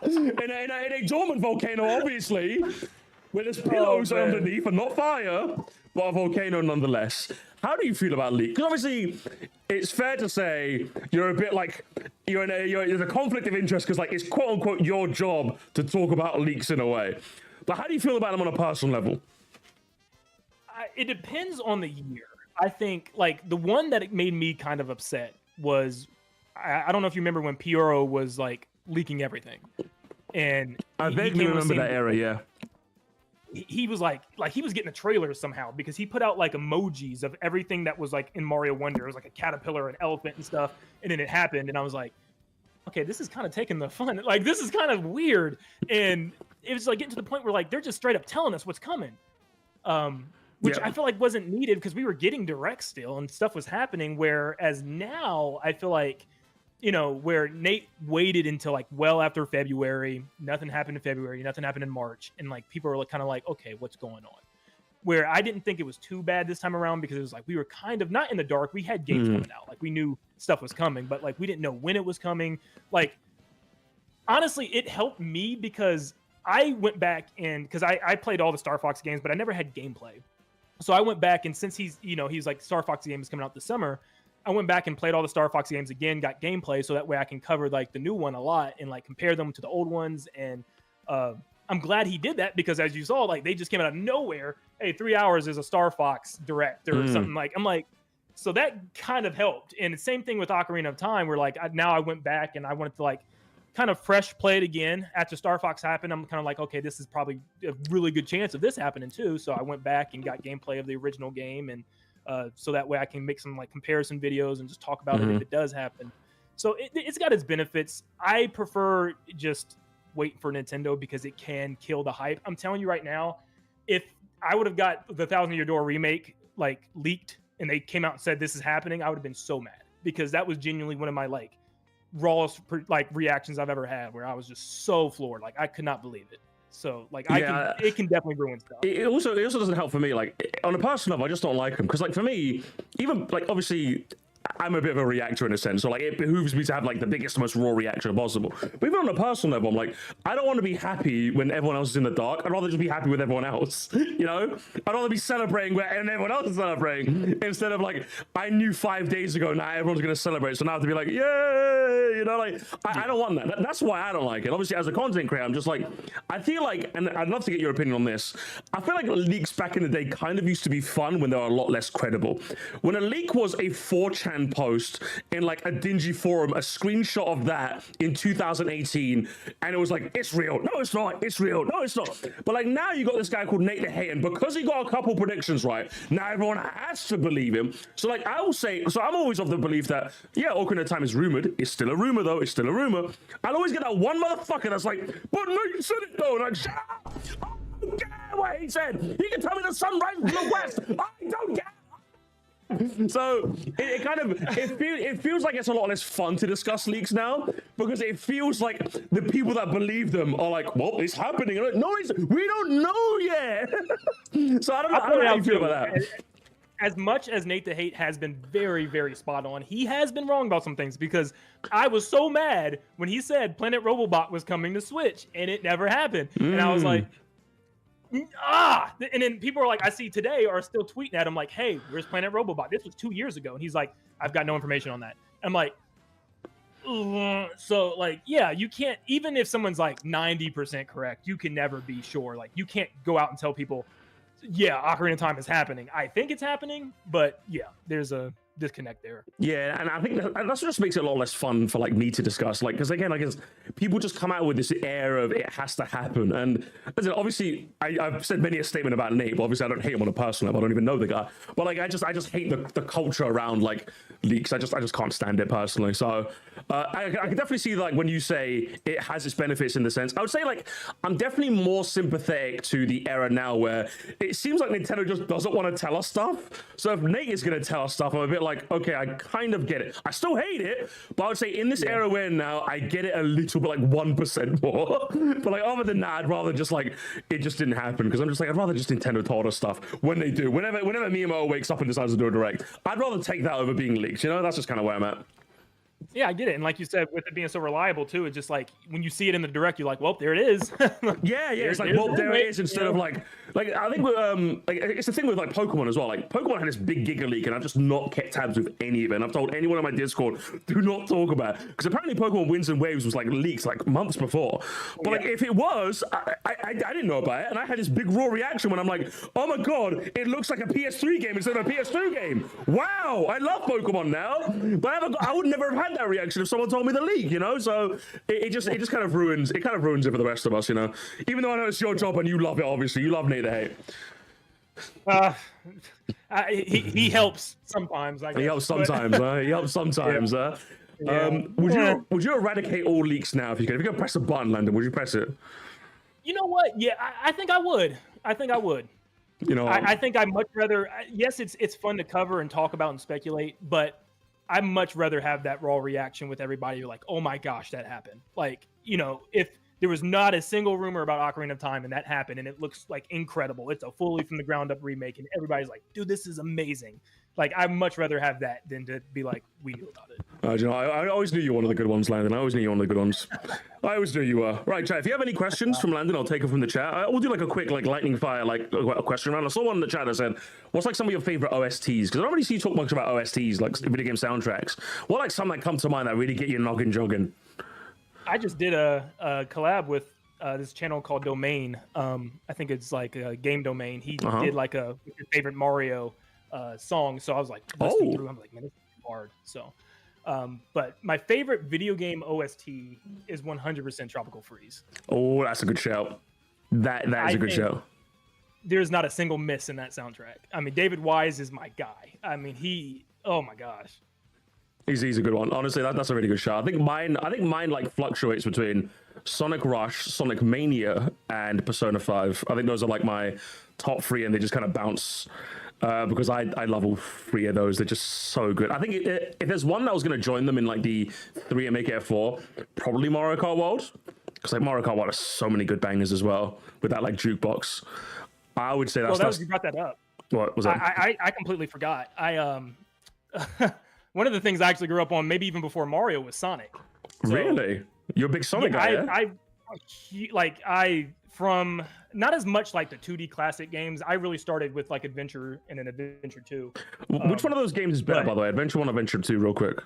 in a dormant volcano, obviously, where there's pillows underneath and not fire, but a volcano nonetheless. How do you feel about leaks? Because obviously, it's fair to say you're a bit like there's a conflict of interest because like it's quote unquote your job to talk about leaks in a way. But how do you feel about them on a personal level? It depends on the year. I think like the one that made me kind of upset was I don't know if you remember when Pioro was like leaking everything, and I vaguely remember that era. Yeah. He was like he was getting a trailer somehow because he put out like emojis of everything that was like in Mario Wonder. It was like a caterpillar, an elephant and stuff. And then it happened. And I was like, okay, this is kind of taking the fun. Like, this is kind of weird. And it was like getting to the point where like, they're just straight up telling us what's coming. Which I feel like wasn't needed because we were getting direct still and stuff was happening. Whereas now I feel like, you know, where Nate waited until like well after February, nothing happened in February, nothing happened in March, and like people were like, kind of like, okay, what's going on? Where I didn't think it was too bad this time around because it was like we were kind of not in the dark. We had games coming out, like we knew stuff was coming, but like we didn't know when it was coming. Like honestly, it helped me because I went back and because I played all the Star Fox games, but I never had gameplay. So I went back and since he's like Star Fox game is coming out this summer. I went back and played all the Star Fox games again, got gameplay, so that way I can cover like the new one a lot and like compare them to the old ones. And I'm glad he did that because as you saw, like they just came out of nowhere. Hey, 3 hours is a Star Fox direct or something like. I'm like, so that kind of helped. And the same thing with Ocarina of Time, where like now I went back and I wanted to like kind of fresh play it again after Star Fox happened. I'm kind of like, okay, this is probably a really good chance of this happening too. So I went back and got gameplay of the original game and. So that way I can make some like comparison videos and just talk about it if it does happen. So it's got its benefits. I prefer just waiting for Nintendo because it can kill the hype. I'm telling you right now, if I would have got the Thousand Year Door remake like leaked and they came out and said this is happening, I would have been so mad because that was genuinely one of my like rawest like reactions I've ever had where I was just so floored. Like I could not believe it. So like it can definitely ruin stuff. It also doesn't help for me. Like on a personal level, I just don't like them because like for me, even like obviously I'm a bit of a reactor in a sense, so like it behooves me to have like the biggest, most raw reaction possible. But even on a personal level, I'm like, I don't want to be happy when everyone else is in the dark. I'd rather just be happy with everyone else. You know, I'd rather be celebrating when everyone else is celebrating instead of like I knew 5 days ago now everyone's gonna celebrate, so now I have to be like, yay, you know, like I don't want that. That's why I don't like it. Obviously, as a content creator, I'm just like, I feel like, and I'd love to get your opinion on this. I feel like leaks back in the day kind of used to be fun when they were a lot less credible. When a leak was a 4chan post in like a dingy forum, a screenshot of that in 2018, and it was like, it's real, no it's not, it's real, no it's not. But like now you got this guy called Nin10doland, and because he got a couple predictions right, now everyone has to believe him. So like I will say, so I'm always of the belief that yeah, Ocarina of Time is rumored, it's still a rumor though, it's still a rumor. I'll always get that one motherfucker that's like, but no, you said it though, and like, shut up, I don't care what he said, he can tell me the sun rises from the west, I don't care. So it kind of it feels like it's a lot less fun to discuss leaks now because it feels like the people that believe them are like, well, it's happening. Like, no, we don't know yet. So I don't know how you feel about that. As much as Nin10doland has been very, very spot on, he has been wrong about some things because I was so mad when he said Planet Robobot was coming to Switch and it never happened. And I was like, and then people are like, I see today are still tweeting at him like, hey, where's Planet Robobot? This was 2 years ago. And he's like, I've got no information on that. I'm like, so like, yeah, you can't, even if someone's like 90% correct, you can never be sure. Like you can't go out and tell people, yeah, Ocarina of Time is happening. I think it's happening, but yeah, there's a disconnect there. Yeah, and I think that's just makes it a lot less fun for like me to discuss, like because again, like people just come out with this air of it has to happen. And listen, obviously I've said many a statement about Nate, but obviously I don't hate him on a personal level, I don't even know the guy, but like I just hate the culture around like leaks. I just can't stand it personally. So I can definitely see like when you say it has its benefits in the sense, I would say like I'm definitely more sympathetic to the era now where it seems like Nintendo just doesn't want to tell us stuff. So if Nate is going to tell us stuff, I'm a bit like, okay, I kind of get it. I still hate it, but I would say in this era where now I get it a little bit, like 1% more. But like other than that, I'd rather just like it just didn't happen because I'm just like I'd rather just Nintendo told us stuff when they do. Whenever Miyamoto wakes up and decides to do a direct, I'd rather take that over being leaked. You know, that's just kind of where I'm at. Yeah, I get it. And like you said, with it being so reliable too, it's just like when you see it in the direct, you're like, well, there it is. yeah, it's like, well, there it is, instead of like I think like it's the thing with like Pokemon as well. Like Pokemon had this big Giga leak, and I've just not kept tabs with any of it. And I've told anyone on my Discord, do not talk about it, because apparently Pokemon Winds and Waves was like leaked like months before. But like if it was, I didn't know about it, and I had this big raw reaction when I'm like, oh my god, it looks like a PS3 game instead of a PS2 game. Wow, I love Pokemon now, but I would never have had that reaction if someone told me the leak, you know. So it just kind of ruins it for the rest of us, you know. Even though I know it's your job and you love it, obviously you love Nin10doland. He helps sometimes. I guess. He helps sometimes. He helps sometimes. Yeah. Would you eradicate all leaks now if you could? If you could press a button, Landon, would you press it? You know what? Yeah, I think I would. You know, I think I'd much rather. Yes, it's fun to cover and talk about and speculate, but I'd much rather have that raw reaction with everybody. You're like, oh my gosh, that happened. Like, you know, if There was not a single rumor about Ocarina of Time, and that happened, and it looks like incredible. It's a fully from the ground up remake, and everybody's like, dude, this is amazing. Like, I'd much rather have that than to be like, we knew about it. You know, I always knew you were one of the good ones, Landon. I always knew you were one of the good ones. I always knew you were. Right, chat, if you have any questions from Landon, I'll take them from the chat. We'll do like a quick like lightning fire like a question round. I saw one in the chat that said, what's like some of your favorite OSTs? Because I don't really see you talk much about OSTs, like video game soundtracks. What like some that come to mind that really get you noggin jogging? I just did a collab with this channel called Domain. I think it's like a game domain. He did like your favorite Mario song. So I was like, listening through. I'm like, man, this is hard. So, but my favorite video game OST is 100% Tropical Freeze. Oh, that's a good shout. That is a good shout. There's not a single miss in that soundtrack. I mean, David Wise is my guy. I mean, oh my gosh. He's a good one. Honestly, that's a really good shout. I think mine like fluctuates between Sonic Rush, Sonic Mania, and Persona 5. I think those are like my top three, and they just kind of bounce because I love all three of those. They're just so good. I think if there's one that was going to join them in like the 3 and make it a 4, probably Mario Kart World. Because like Mario Kart World has so many good bangers as well with that like jukebox. I would say that's you brought that up. What was that? I completely forgot. One of the things I actually grew up on, maybe even before Mario, was Sonic. So, really? You're a big Sonic guy, from not as much like the 2D classic games. I really started with like Adventure and then Adventure 2. Which one of those games is better, by the way? Adventure 1, Adventure 2, real quick.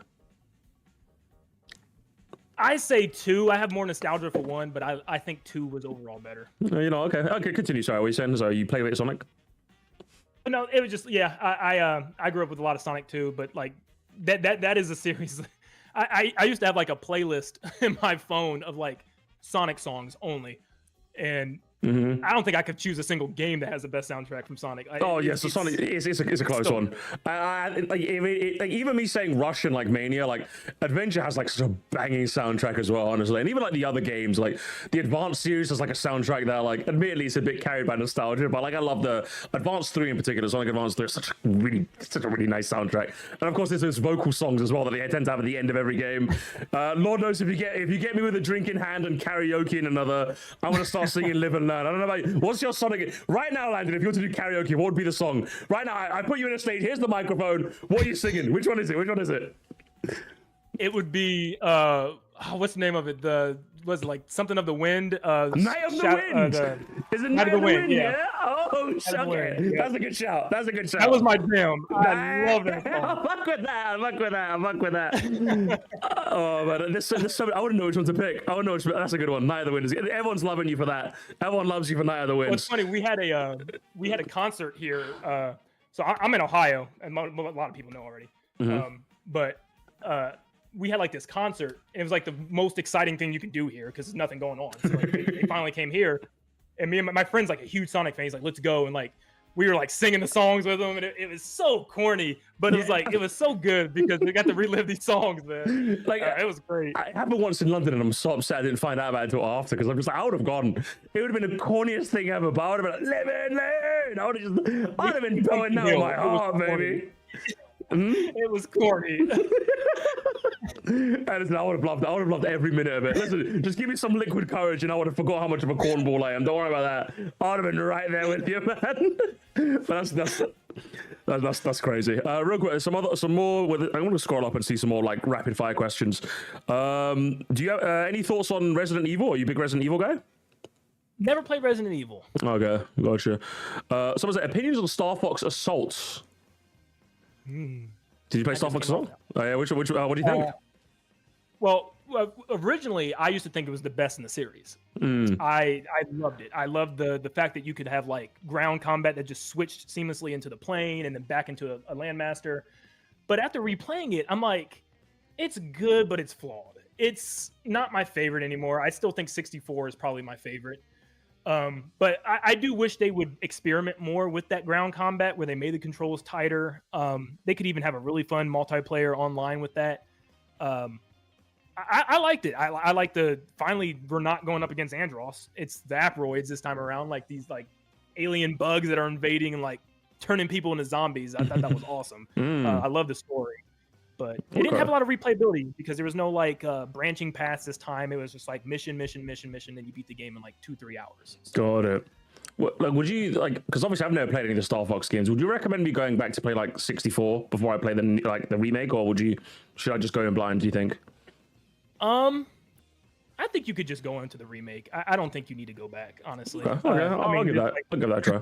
I say 2. I have more nostalgia for 1, but I think 2 was overall better. You know, okay, continue. Sorry, what were you saying? So you play with Sonic? No, it was just I grew up with a lot of Sonic 2, but like that is a series. I used to have like a playlist in my phone of like Sonic songs only, and I don't think I could choose a single game that has the best soundtrack from Sonic. So Sonic it's a close one. Even me saying Rush and like Mania, like Adventure has like such a banging soundtrack as well, honestly. And even like the other games, like the Advanced series has like a soundtrack that like admittedly it's a bit carried by nostalgia, but like I love the Advanced 3 in particular. Sonic Advanced 3 is such a really nice soundtrack. And of course there's those vocal songs as well that they tend to have at the end of every game. Lord knows if you get me with a drink in hand and karaoke in another, I'm gonna start singing Live and Learn. I don't know about you. What's your Sonic? Right now, Landon, if you were to do karaoke, what would be the song? Right now, I put you in a stage. Here's the microphone. What are you singing? Which one is it? It would be, what's the name of it? Was it like something of the wind? Night of the Wind. Is it Night of the Wind? Yeah. Oh, okay. Yeah. That's a good shout. That was my jam. I love that song. Fuck with that. Oh, but there's so I wouldn't know which one to pick. That's a good one. Night of the Wind. Everyone's loving you for that. Everyone loves you for Night of the Wind. Well, it's funny. We had a concert here. So I'm in Ohio, and a lot of people know already. But we had like this concert, and it was like the most exciting thing you can do here because there's nothing going on. So like, they finally came here, and me and my friend's like a huge Sonic fan. He's like, let's go. And like, we were like singing the songs with him, and it was so corny, but it was so good because we got to relive these songs, man. Like, it was great. I happened once in London, and I'm so upset I didn't find out about it until after because I'm just like, I would have gone. It would have been the corniest thing ever, but I would have been like, live and learn. I'd have been going down my heart, baby. It was corny. And listen, I would have loved every minute of it. Listen, just give me some liquid courage and I would have forgot how much of a cornball I am. Don't worry about that. I would have been right there with you, man. But that's crazy. Real quick, some more. I'm going to scroll up and see some more like rapid fire questions. Do you have any thoughts on Resident Evil? Are you a big Resident Evil guy? Never played Resident Evil. Okay, gotcha. Someone said opinions on Star Fox Assault. Did you play Star Fox Assault? Oh, yeah, what do you think? Well, originally I used to think it was the best in the series. I loved it. I loved the fact that you could have like ground combat that just switched seamlessly into the plane and then back into a landmaster. But after replaying it, I'm like, it's good, but it's flawed. It's not my favorite anymore. I still think 64 is probably my favorite. But I do wish they would experiment more with that ground combat where they made the controls tighter. They could even have a really fun multiplayer online with that. I liked it. I like finally we're not going up against Andros. It's the Aproids this time around, like these like alien bugs that are invading and like turning people into zombies. I thought that was awesome. I love the story. but it didn't have a lot of replayability because there was no like branching paths this time. It was just like mission, then you beat the game in like 2-3 hours. Got it. Like, would you like? Because obviously I've never played any of the Star Fox games. Would you recommend me going back to play like 64 before I play the remake, or should I just go in blind? Do you think? I think you could just go into the remake. I don't think you need to go back, honestly. Okay, I'll give that. I'll give that a try.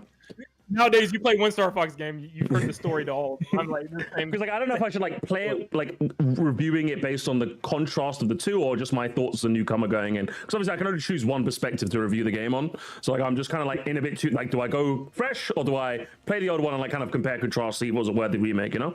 Nowadays, you play one Star Fox game, you've heard the story to all. I'm like, because like I don't know if I should like play it like reviewing it based on the contrast of the two, or just my thoughts as a newcomer going in. Because obviously I can only choose one perspective to review the game on. So like I'm just kind of like in a bit too like, do I go fresh or do I play the old one and like kind of compare contrast, see was it worth the remake? You know?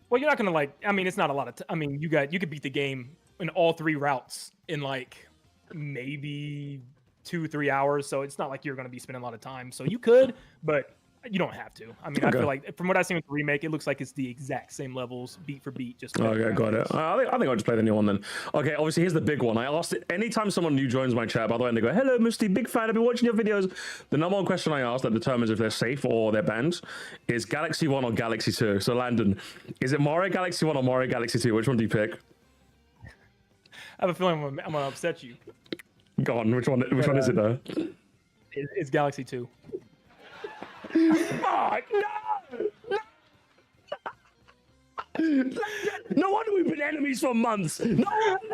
Well, you're not gonna like. I mean, it's not a lot of. I mean, you could beat the game in all 3 routes in like maybe 2-3 hours. So it's not like you're going to be spending a lot of time. So you could, but you don't have to. I mean, I feel like from what I've seen with the remake, it looks like it's the exact same levels, beat for beat. Just okay, got it. I think I'll just play the new one then. Okay, obviously here's the big one. I asked it anytime someone new joins my chat, by the way, and they go, "Hello, Moresty, big fan. I've been watching your videos." The number one question I ask that determines if they're safe or they're banned is Galaxy 1 or Galaxy 2. So Landon, is it Mario Galaxy 1 or Mario Galaxy 2? Which one do you pick? I have a feeling I'm gonna upset you. Go on. Which one is it though? It's Galaxy 2. Fuck, no! No wonder we've been enemies for months. No.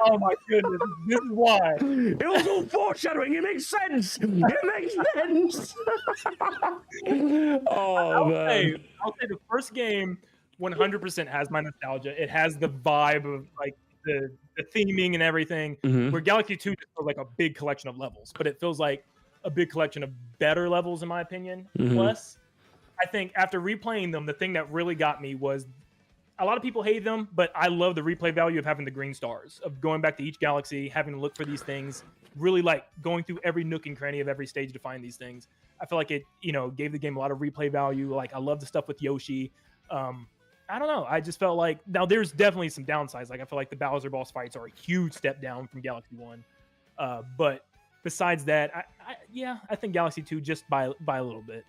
Oh my goodness, this is why. It was all foreshadowing. It makes sense. It makes sense. I'll say the first game 100% has my nostalgia. It has the vibe of like the theming and everything. Where Galaxy 2 just feels like a big collection of levels, but it feels like a big collection of better levels in my opinion. Plus, I think after replaying them, the thing that really got me was a lot of people hate them, but I love the replay value of having the green stars, of going back to each galaxy, having to look for these things, really like going through every nook and cranny of every stage to find these things. I feel like it, gave the game a lot of replay value. Like I love the stuff with Yoshi. I don't know. I just felt like now there's definitely some downsides. Like I feel like the Bowser boss fights are a huge step down from Galaxy 1. But besides that, I think Galaxy 2 just by a little bit.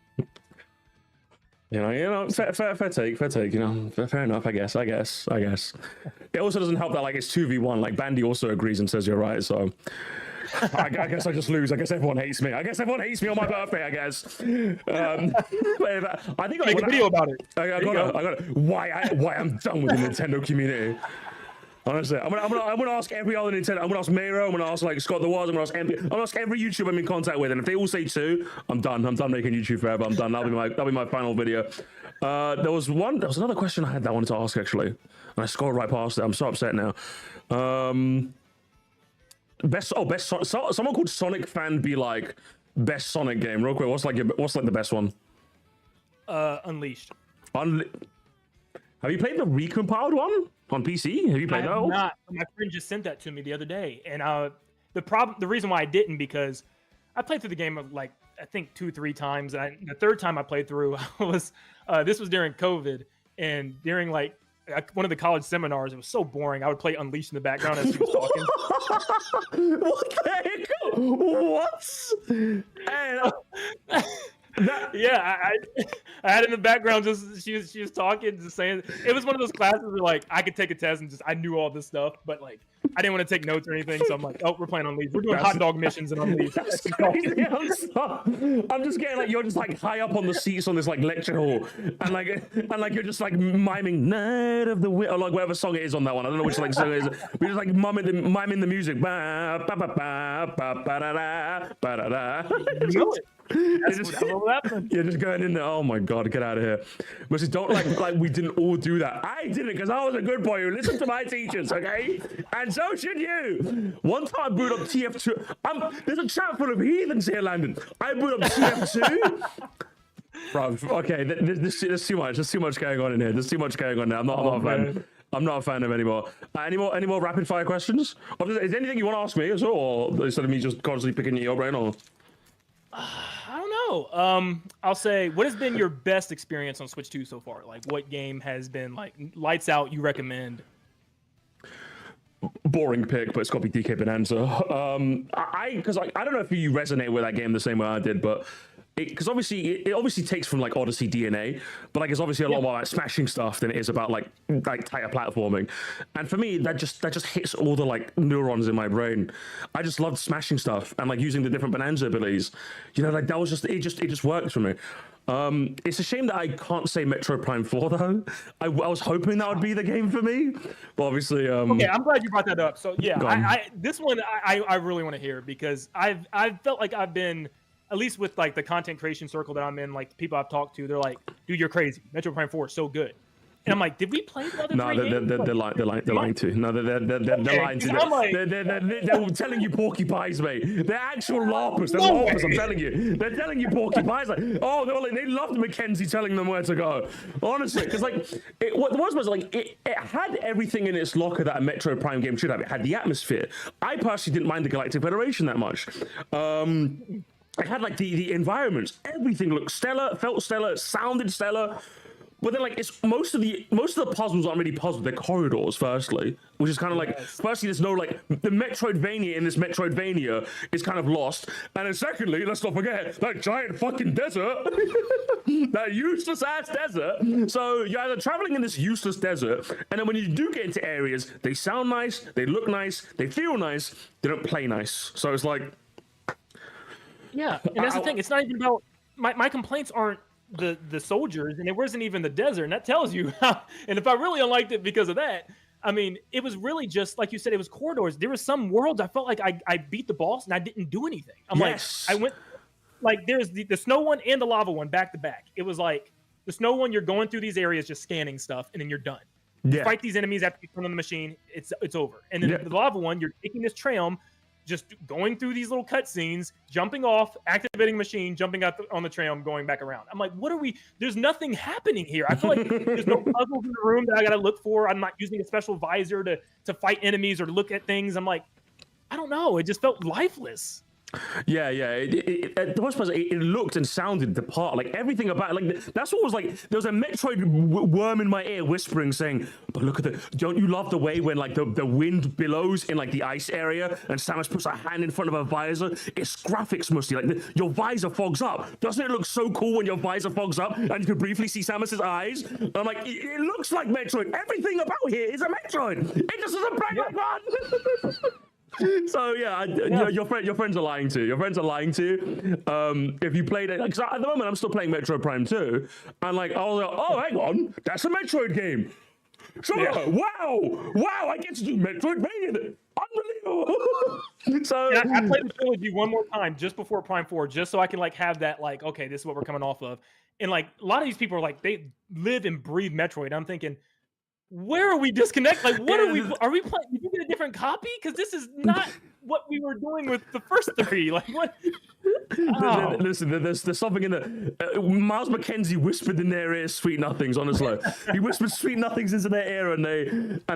Fair take. Fair enough. I guess. It also doesn't help that like it's 2v1. Like Bandy also agrees and says you're right. So I guess I just lose. I guess everyone hates me. I guess everyone hates me on my birthday. I guess. I think make a video about it. I got it. Why I'm done with the Nintendo community. Honestly, I'm gonna ask every other Nintendo. I'm gonna ask Mero. I'm gonna ask like Scott the Wars. I'm gonna ask every YouTuber I'm in contact with, and if they all say 2, I'm done. I'm done making YouTube forever. I'm done. That'll be my final video. There was another question I had that I wanted to ask actually, and I scrolled right past it. I'm so upset now. Someone called Sonic Fan be like best Sonic game. Real quick, what's like the best one? Unleashed. Have you played the recompiled one on PC? Have you played that? I have not. My friend just sent that to me the other day, and the reason why I didn't, because I played through the game like I think 2-3 times, and the third time I played through was this was during COVID, and during like one of the college seminars, it was so boring. I would play Unleashed in the background as she was talking. What the heck? What? And, I had in the background just she was talking, just saying it was one of those classes where like I could take a test and just I knew all this stuff, but like I didn't want to take notes or anything, so I'm like, oh, we're playing Unleashed. We're doing hot dog missions and Unleashed. That's crazy. I'm just getting like you're just like high up on the seats on this like lecture hall, and like you're just like miming "Night of the Wind" or like whatever song it is on that one. I don't know which like song it is. We're just like miming the music. Ba ba ba ba ba ba da da ba da da. You know it. That's what happened. You're just going in there. Oh my god, get out of here! But just don't like we didn't all do that. I didn't because I was a good boy who listened to my teachers, okay? And so should you. One time I booted up TF2. There's a chat full of heathens here, Landon. I booted up TF2. Bro, okay, there's too much. There's too much going on in here. There's too much going on now. I'm not a fan. I'm not a fan of anymore. Any more rapid fire questions? Is there anything you want to ask me as well, or instead of me just constantly picking your brain? Or I don't know. I'll say, what has been your best experience on Switch 2 so far? Like, what game has been like lights out? You recommend? Boring pick, but it's got to be DK Bonanza. Because I don't know if you resonate with that game the same way I did, but because obviously it obviously takes from like Odyssey DNA, but like it's obviously a lot more like smashing stuff than it is about like tighter platforming. And for me, that just hits all the like neurons in my brain. I just loved smashing stuff and like using the different Bonanza abilities. You know, like that was just it just worked for me. It's a shame that I can't say Metroid Prime 4 though. I was hoping that would be the game for me, but obviously. Okay, I'm glad you brought that up. So yeah, this one I really want to hear because I've felt like I've been, at least with like the content creation circle that I'm in, like the people I've talked to, they're like, dude, you're crazy. Metroid Prime 4 is so good. And I'm like, did we play the other three games? They're lying to. No, they're lying to. They're telling you porcupines, mate. They're actual LARPers. They're LARPers, I'm telling you. They're telling you porcupines. Like, oh, they loved Mackenzie telling them where to go. Honestly, because like, what was like, it had everything in its locker that a Metroid Prime game should have. It had the atmosphere. I personally didn't mind the Galactic Federation that much. It had like the environments. Everything looked stellar, felt stellar, sounded stellar. But then, like, it's most of the puzzles aren't really puzzles. They're corridors, firstly, which is kind of like, firstly, there's no like the Metroidvania in this Metroidvania is kind of lost, and then secondly, let's not forget that giant fucking desert, that useless ass desert. So you're either traveling in this useless desert, and then when you do get into areas, they sound nice, they look nice, they feel nice, they don't play nice. So it's like, yeah, and that's the thing. It's not even about my complaints aren't the soldiers, and it wasn't even the desert, and that tells you how. And if I really unliked it because of that, I mean, it was really just like you said, it was corridors. There was some worlds I felt like I beat the boss and I didn't do anything. I'm like, I went like there's the snow one and the lava one back to back. It was like the snow one, you're going through these areas just scanning stuff, and then you're done. You fight these enemies after you turn on the machine, it's over. And then the lava one, you're taking this tram, just going through these little cutscenes, jumping off, activating machine, jumping out on the tram, going back around. I'm like, what are we? There's nothing happening here. I feel like there's no puzzles in the room that I got to look for. I'm not using a special visor to fight enemies or to look at things. I'm like, I don't know. It just felt lifeless. Yeah. The worst part is it looked and sounded the part. Like everything about it, like that's what was like. There was a Metroid worm in my ear whispering, saying, "But look at the. Don't you love the way when like the wind billows in like the ice area and Samus puts her hand in front of her visor? It's graphics, Musty. Like your visor fogs up. Doesn't it look so cool when your visor fogs up and you can briefly see Samus's eyes? And I'm like, it looks like Metroid. Everything about here is a Metroid. It just doesn't play like one." So yeah, your friends are lying to you. Your friends are lying to you. If you played it, because at the moment I'm still playing Metroid Prime 2, and like I was like, oh, hang on, that's a Metroid game. So wow, I get to do Metroidvania. Unbelievable. So I played the trilogy one more time just before Prime 4, just so I can like have that like, okay, this is what we're coming off of. And like a lot of these people are like, they live and breathe Metroid. I'm thinking, where are we disconnected? Like, what are we playing? Did you get a different copy? Because this is not what we were doing with the first three. Like, what? Oh. Listen, there's something in there. Miles McKenzie whispered in their ear sweet nothings, honestly. He whispered sweet nothings into their ear and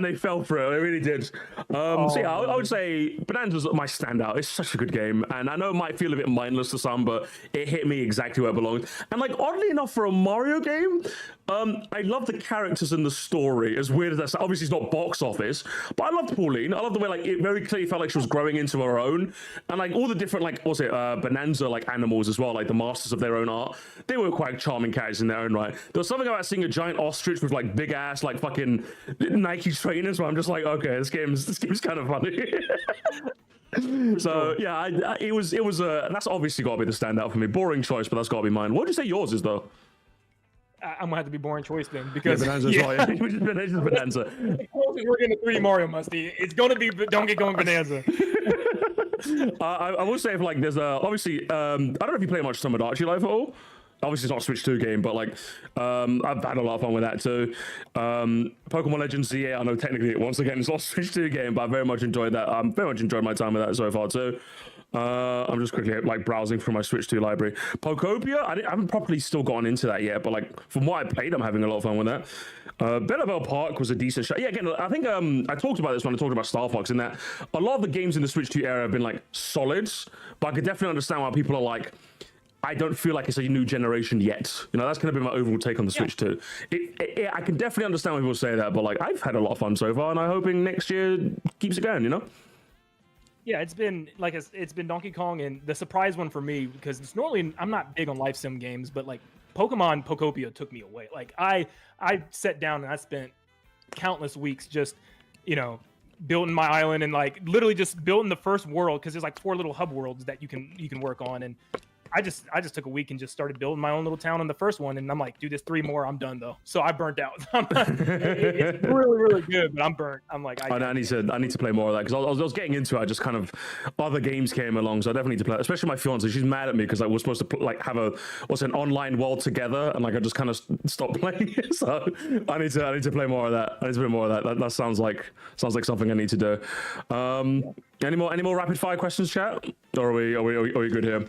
they fell for it. They really did. So yeah, I would say Bonanza's my standout. It's such a good game. And I know it might feel a bit mindless to some, but it hit me exactly where it belongs. And like, oddly enough, for a Mario game, I love the characters and the story. As weird as that sounds, obviously it's not box office, but I loved Pauline. I love the way like it very clearly felt like she was growing into her own, and like all the different like Bonanza like animals as well, like the masters of their own art. They were quite charming characters in their own right. There was something about seeing a giant ostrich with like big ass like fucking Nike trainers where I'm just like, okay, this game's kind of funny. So yeah, it was that's obviously got to be the standout for me. Boring choice, but that's got to be mine. What would you say yours is though? I'm gonna have to be boring choice then because Bonanza's right. Bonanza. We're getting a 3D Mario Musty. It's gonna be Donkey Kong Bonanza. I will say if like there's obviously I don't know if you play much Tomodachi Life at all. Obviously it's not a Switch 2 game, but like I've had a lot of fun with that too. Pokemon Legends ZA, I know technically once again it's not a Switch 2 game, but I very much enjoyed that. I'm very much enjoyed my time with that so far too. I'm just quickly like browsing through my Switch 2 library. Pokopia, I haven't properly still gotten into that yet, but like from what I played, I'm having a lot of fun with that. Belleville Park was a decent shot. Yeah, again, I think I talked about this when I talked about Star Fox, in that a lot of the games in the Switch 2 era have been like solids, but I could definitely understand why people are like, I don't feel like it's a new generation yet. You know, that's going to be my overall take on the Switch 2. I can definitely understand when people say that, but like I've had a lot of fun so far, and I'm hoping next year keeps it going, you know? Yeah, it's been Donkey Kong, and the surprise one for me, because it's normally I'm not big on life sim games, but like Pokemon Pokopia took me away. Like I sat down and I spent countless weeks just, building my island and like literally just building the first world, because there's like 4 little hub worlds that you can work on. And I just took a week and just started building my own little town on the first one, and I'm like, dude, there's 3 more. I'm done though. So I burnt out. It's really, really good, but I'm burnt. I'm like, I need to play more of that, because I was getting into it. I just kind of other games came along, so I definitely need to play. Especially my fiance, she's mad at me because we're supposed to like have an online world together, and like I just kind of stopped playing it. So I need to play more of that. I need to play more of that. That sounds like something I need to do. Any more rapid fire questions, chat? Or are we good here?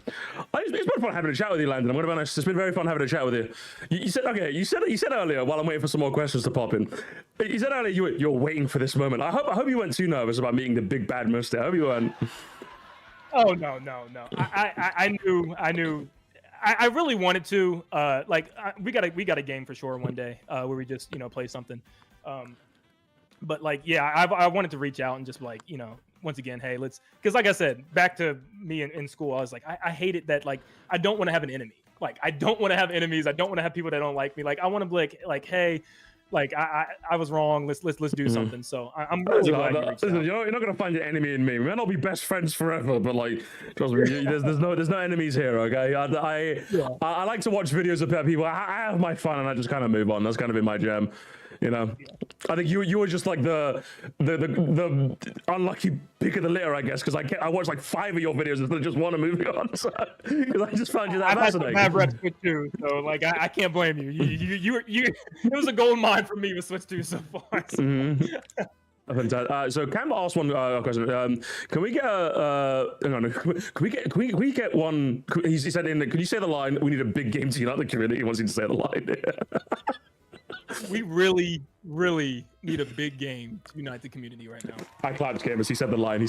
It's been fun having a chat with you, Landon. I'm gonna be honest. It's been very fun having a chat with you. You said earlier, while I'm waiting for some more questions to pop in. You said earlier you're waiting for this moment. I hope you weren't too nervous about meeting the big bad Moresty. I hope you weren't. Oh no. I knew. I really wanted to. We got a game for sure one day where we just play something. But like, yeah, I wanted to reach out and just like, once again, hey, because like I said, back to me in school, I was like, I hate it that like, I don't want to have an enemy. Like, I don't want to have enemies. I don't want to have people that don't like me. Like, I want to be like, hey, like I was wrong. Let's do something. So I'm really glad you reached out. You're not gonna find an enemy in me. We may not be best friends forever, but like, trust me, there's no enemies here. Okay, I like to watch videos of people. I have my fun and I just kind of move on. That's kind of been my jam. I think you were just like the unlucky pick of the litter, I guess, because I watched like 5 of your videos instead of just one and moving on. So because I just found you that fascinating. I've read Switch 2, so like I can't blame you. You it was a gold mine for me with Switch 2 so far. So Cam asked one question. Can we get hang on? Can we get one? He said can you say the line? We need a big game to unite the community. He wants you to say the line. We really, really need a big game to unite the community right now. I clapped Camus. He said the line.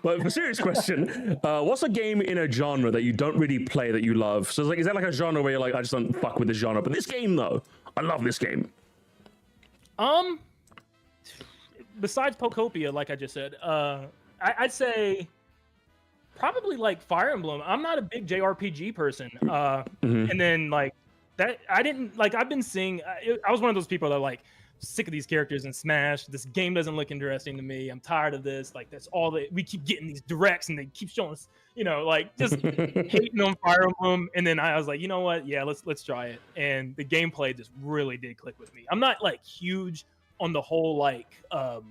But for a serious question, what's a game in a genre that you don't really play that you love? So it's like, is that like a genre where you're like, I just don't fuck with this genre, but this game though, I love this game. Besides Pokopia, like I just said, I'd say probably like Fire Emblem. I'm not a big JRPG person. And then like, that I didn't like. I've been seeing. I was one of those people that are like sick of these characters in Smash. This game doesn't look interesting to me. I'm tired of this. Like that's all that we keep getting these directs, and they keep showing us. Like just hating on Fire Emblem. And then I was like, you know what? Yeah, let's try it. And the gameplay just really did click with me. I'm not like huge on the whole like the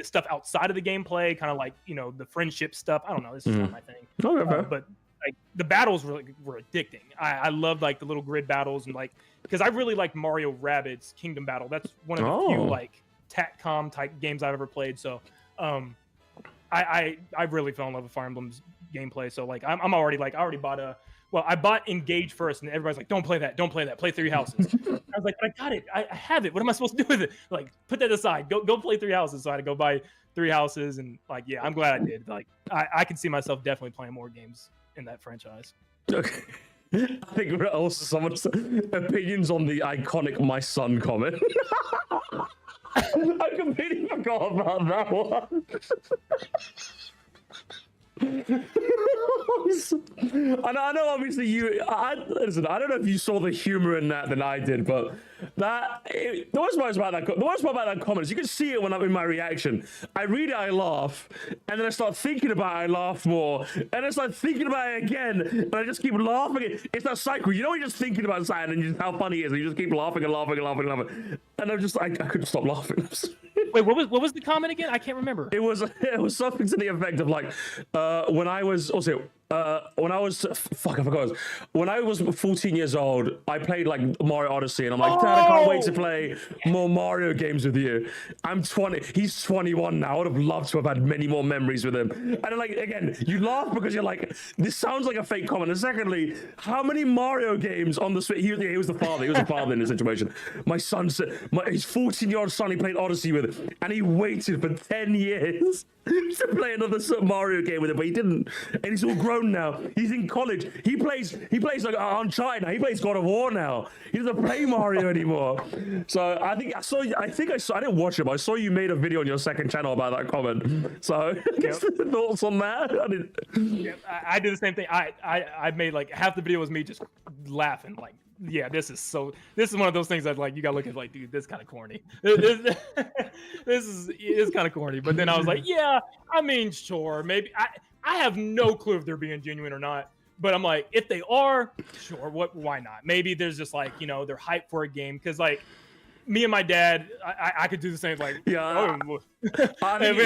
stuff outside of the gameplay, kind of like the friendship stuff. I don't know. This is not my thing. But like the battles were addicting. I love like the little grid battles and like because I really like Mario Rabbids Kingdom Battle. That's one of the few like Tatcom type games I've ever played. So I really fell in love with Fire Emblem's gameplay. So like I'm already like I already bought I bought Engage first, and everybody's like, don't play that, play 3 houses. I was like, but I got it, I have it. What am I supposed to do with it? Like, put that aside. Go play 3 houses. So I had to go buy 3 houses, and like, yeah, I'm glad I did. Like, I can see myself definitely playing more games in that franchise. Okay. I think we're also someone's opinions on the iconic "My Son" comment. I completely forgot about that one. And I know obviously listen, I don't know if you saw the humor in that than I did, but the worst part about that comment is you can see it when I'm in my reaction. I read it, I laugh, and then I start thinking about it, I laugh more, and then I start thinking about it again, and I just keep laughing. It's that cycle, you're just thinking about something and just how funny it is, and you just keep laughing and laughing and laughing and laughing, and I'm just I couldn't stop laughing. Wait, what was the comment again? I can't remember. It was something to the effect of like when I was when I was 14 years old, I played like Mario Odyssey, and I'm like, Dad, I can't wait to play more Mario games with you. I'm 20, he's 21 now. I would have loved to have had many more memories with him. And then, like, again, you laugh because you're like, this sounds like a fake comment. And secondly, how many Mario games on the Switch? He was the father in this situation. My son said, his 14-year-old son, he played Odyssey with, and he waited for 10 years to play another Mario game with him, but he didn't. And he's all grown grown now. He's in college. He plays like Uncharted now. He plays God of War now. He doesn't play Mario anymore. So I didn't watch it, but I saw you made a video on your second channel about that comment. So thoughts on that? I did the same thing. I made like half the video was me just laughing, like, yeah, this is one of those things that like you gotta look at like, dude, this is kind of corny. This is kind of corny. But then I was like, yeah, I mean, sure, maybe I have no clue if they're being genuine or not. But I'm like, if they are, sure, why not? Maybe there's just like, you know, they're hyped for a game because like me and my dad, I could do the same. Like, yeah, I think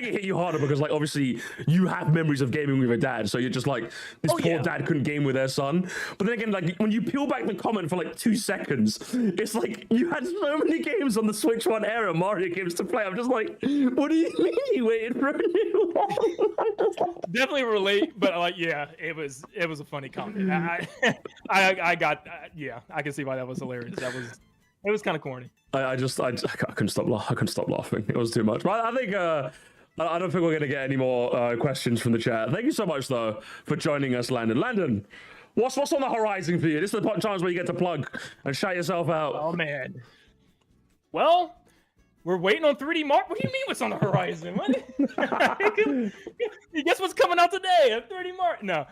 it hit you harder because, like, obviously you have memories of gaming with your dad, so you're just like, this poor dad couldn't game with their son. But then again, like, when you peel back the comment for like 2 seconds, it's like you had so many games on the Switch 1 era, Mario games to play. I'm just like, what do you mean you waited for a new one? Definitely relate, but like, yeah, it was a funny comment. I can see why that was hilarious. It was kind of corny. I couldn't stop laughing. It was too much. But I think I don't think we're gonna get any more questions from the chat. Thank you so much though for joining us, Landon. Landon, what's on the horizon for you? This is the times where you get to plug and shout yourself out. Oh man. Well, we're waiting on 3D Mark. What do you mean what's on the horizon? What? You guess what's coming out today? 3D Mark? No.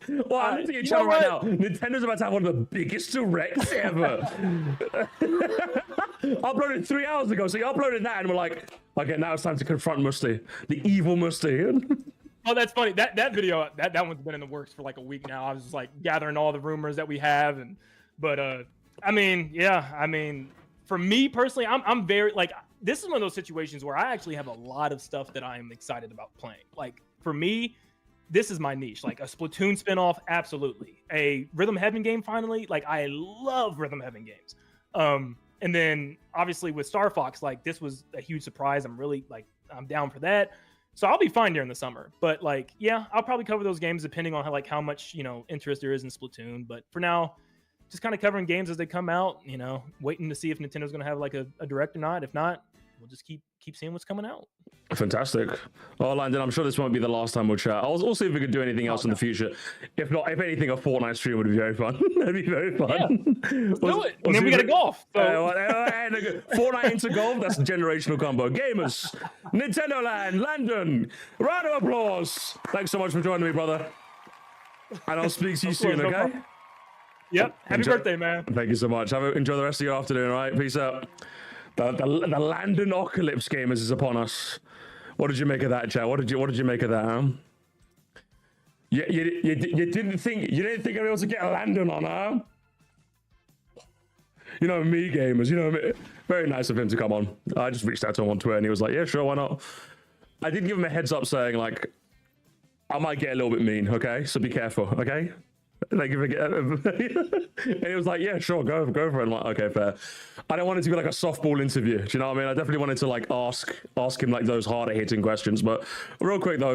Well, I'm looking at your channel right now. Nintendo's about to have one of the biggest directs ever. Uploaded 3 hours ago, so you uploaded that and we're like, okay, now it's time to confront Moresty, the evil Moresty. Oh, that's funny. That video, that one's been in the works for like a week now. I was just like gathering all the rumors that we have, but I mean, yeah, I mean, for me personally, I'm very like, this is one of those situations where I actually have a lot of stuff that I'm excited about playing. Like for me, this is my niche. Like a Splatoon spinoff, absolutely. A Rhythm Heaven game, finally. Like I love Rhythm Heaven games. And then obviously with Star Fox, like this was a huge surprise. I'm down for that. So I'll be fine during the summer. But like, yeah, I'll probably cover those games depending on how much, you know, interest there is in Splatoon. But for now, just kind of covering games as they come out, you know, waiting to see if Nintendo's going to have like a direct or not. If not, we'll just keep seeing what's coming out. Fantastic. Well, Landon, I'm sure this won't be the last time we'll chat. I'll see if we can do anything else in the future. If not, if anything, a Fortnite stream would be very fun. That'd be very fun. Yeah. Do it. And then we got to golf. So. Fortnite into golf, that's a generational combo. Gamers, Nin10doland, Landon, round of applause. Thanks so much for joining me, brother. And I'll speak to you soon, okay? Yep. Happy birthday, man. Thank you so much. Enjoy the rest of your afternoon, all right? Peace out. The Landon Ocalypse gamers is upon us. What did you make of that, chat? What did you make of that? Huh? You didn't think I'd be able to get a Landon on, huh? You know me, gamers. You know me. Very nice of him to come on. I just reached out to him on Twitter and he was like, "Yeah, sure, why not?" I did give him a heads up saying like, I might get a little bit mean, okay? So be careful, okay? Like if and he was like, yeah, sure, go for it. I'm like, okay, fair. I don't want it to be like a softball interview. Do you know what I mean? I definitely wanted to like ask him like those harder hitting questions. But real quick though,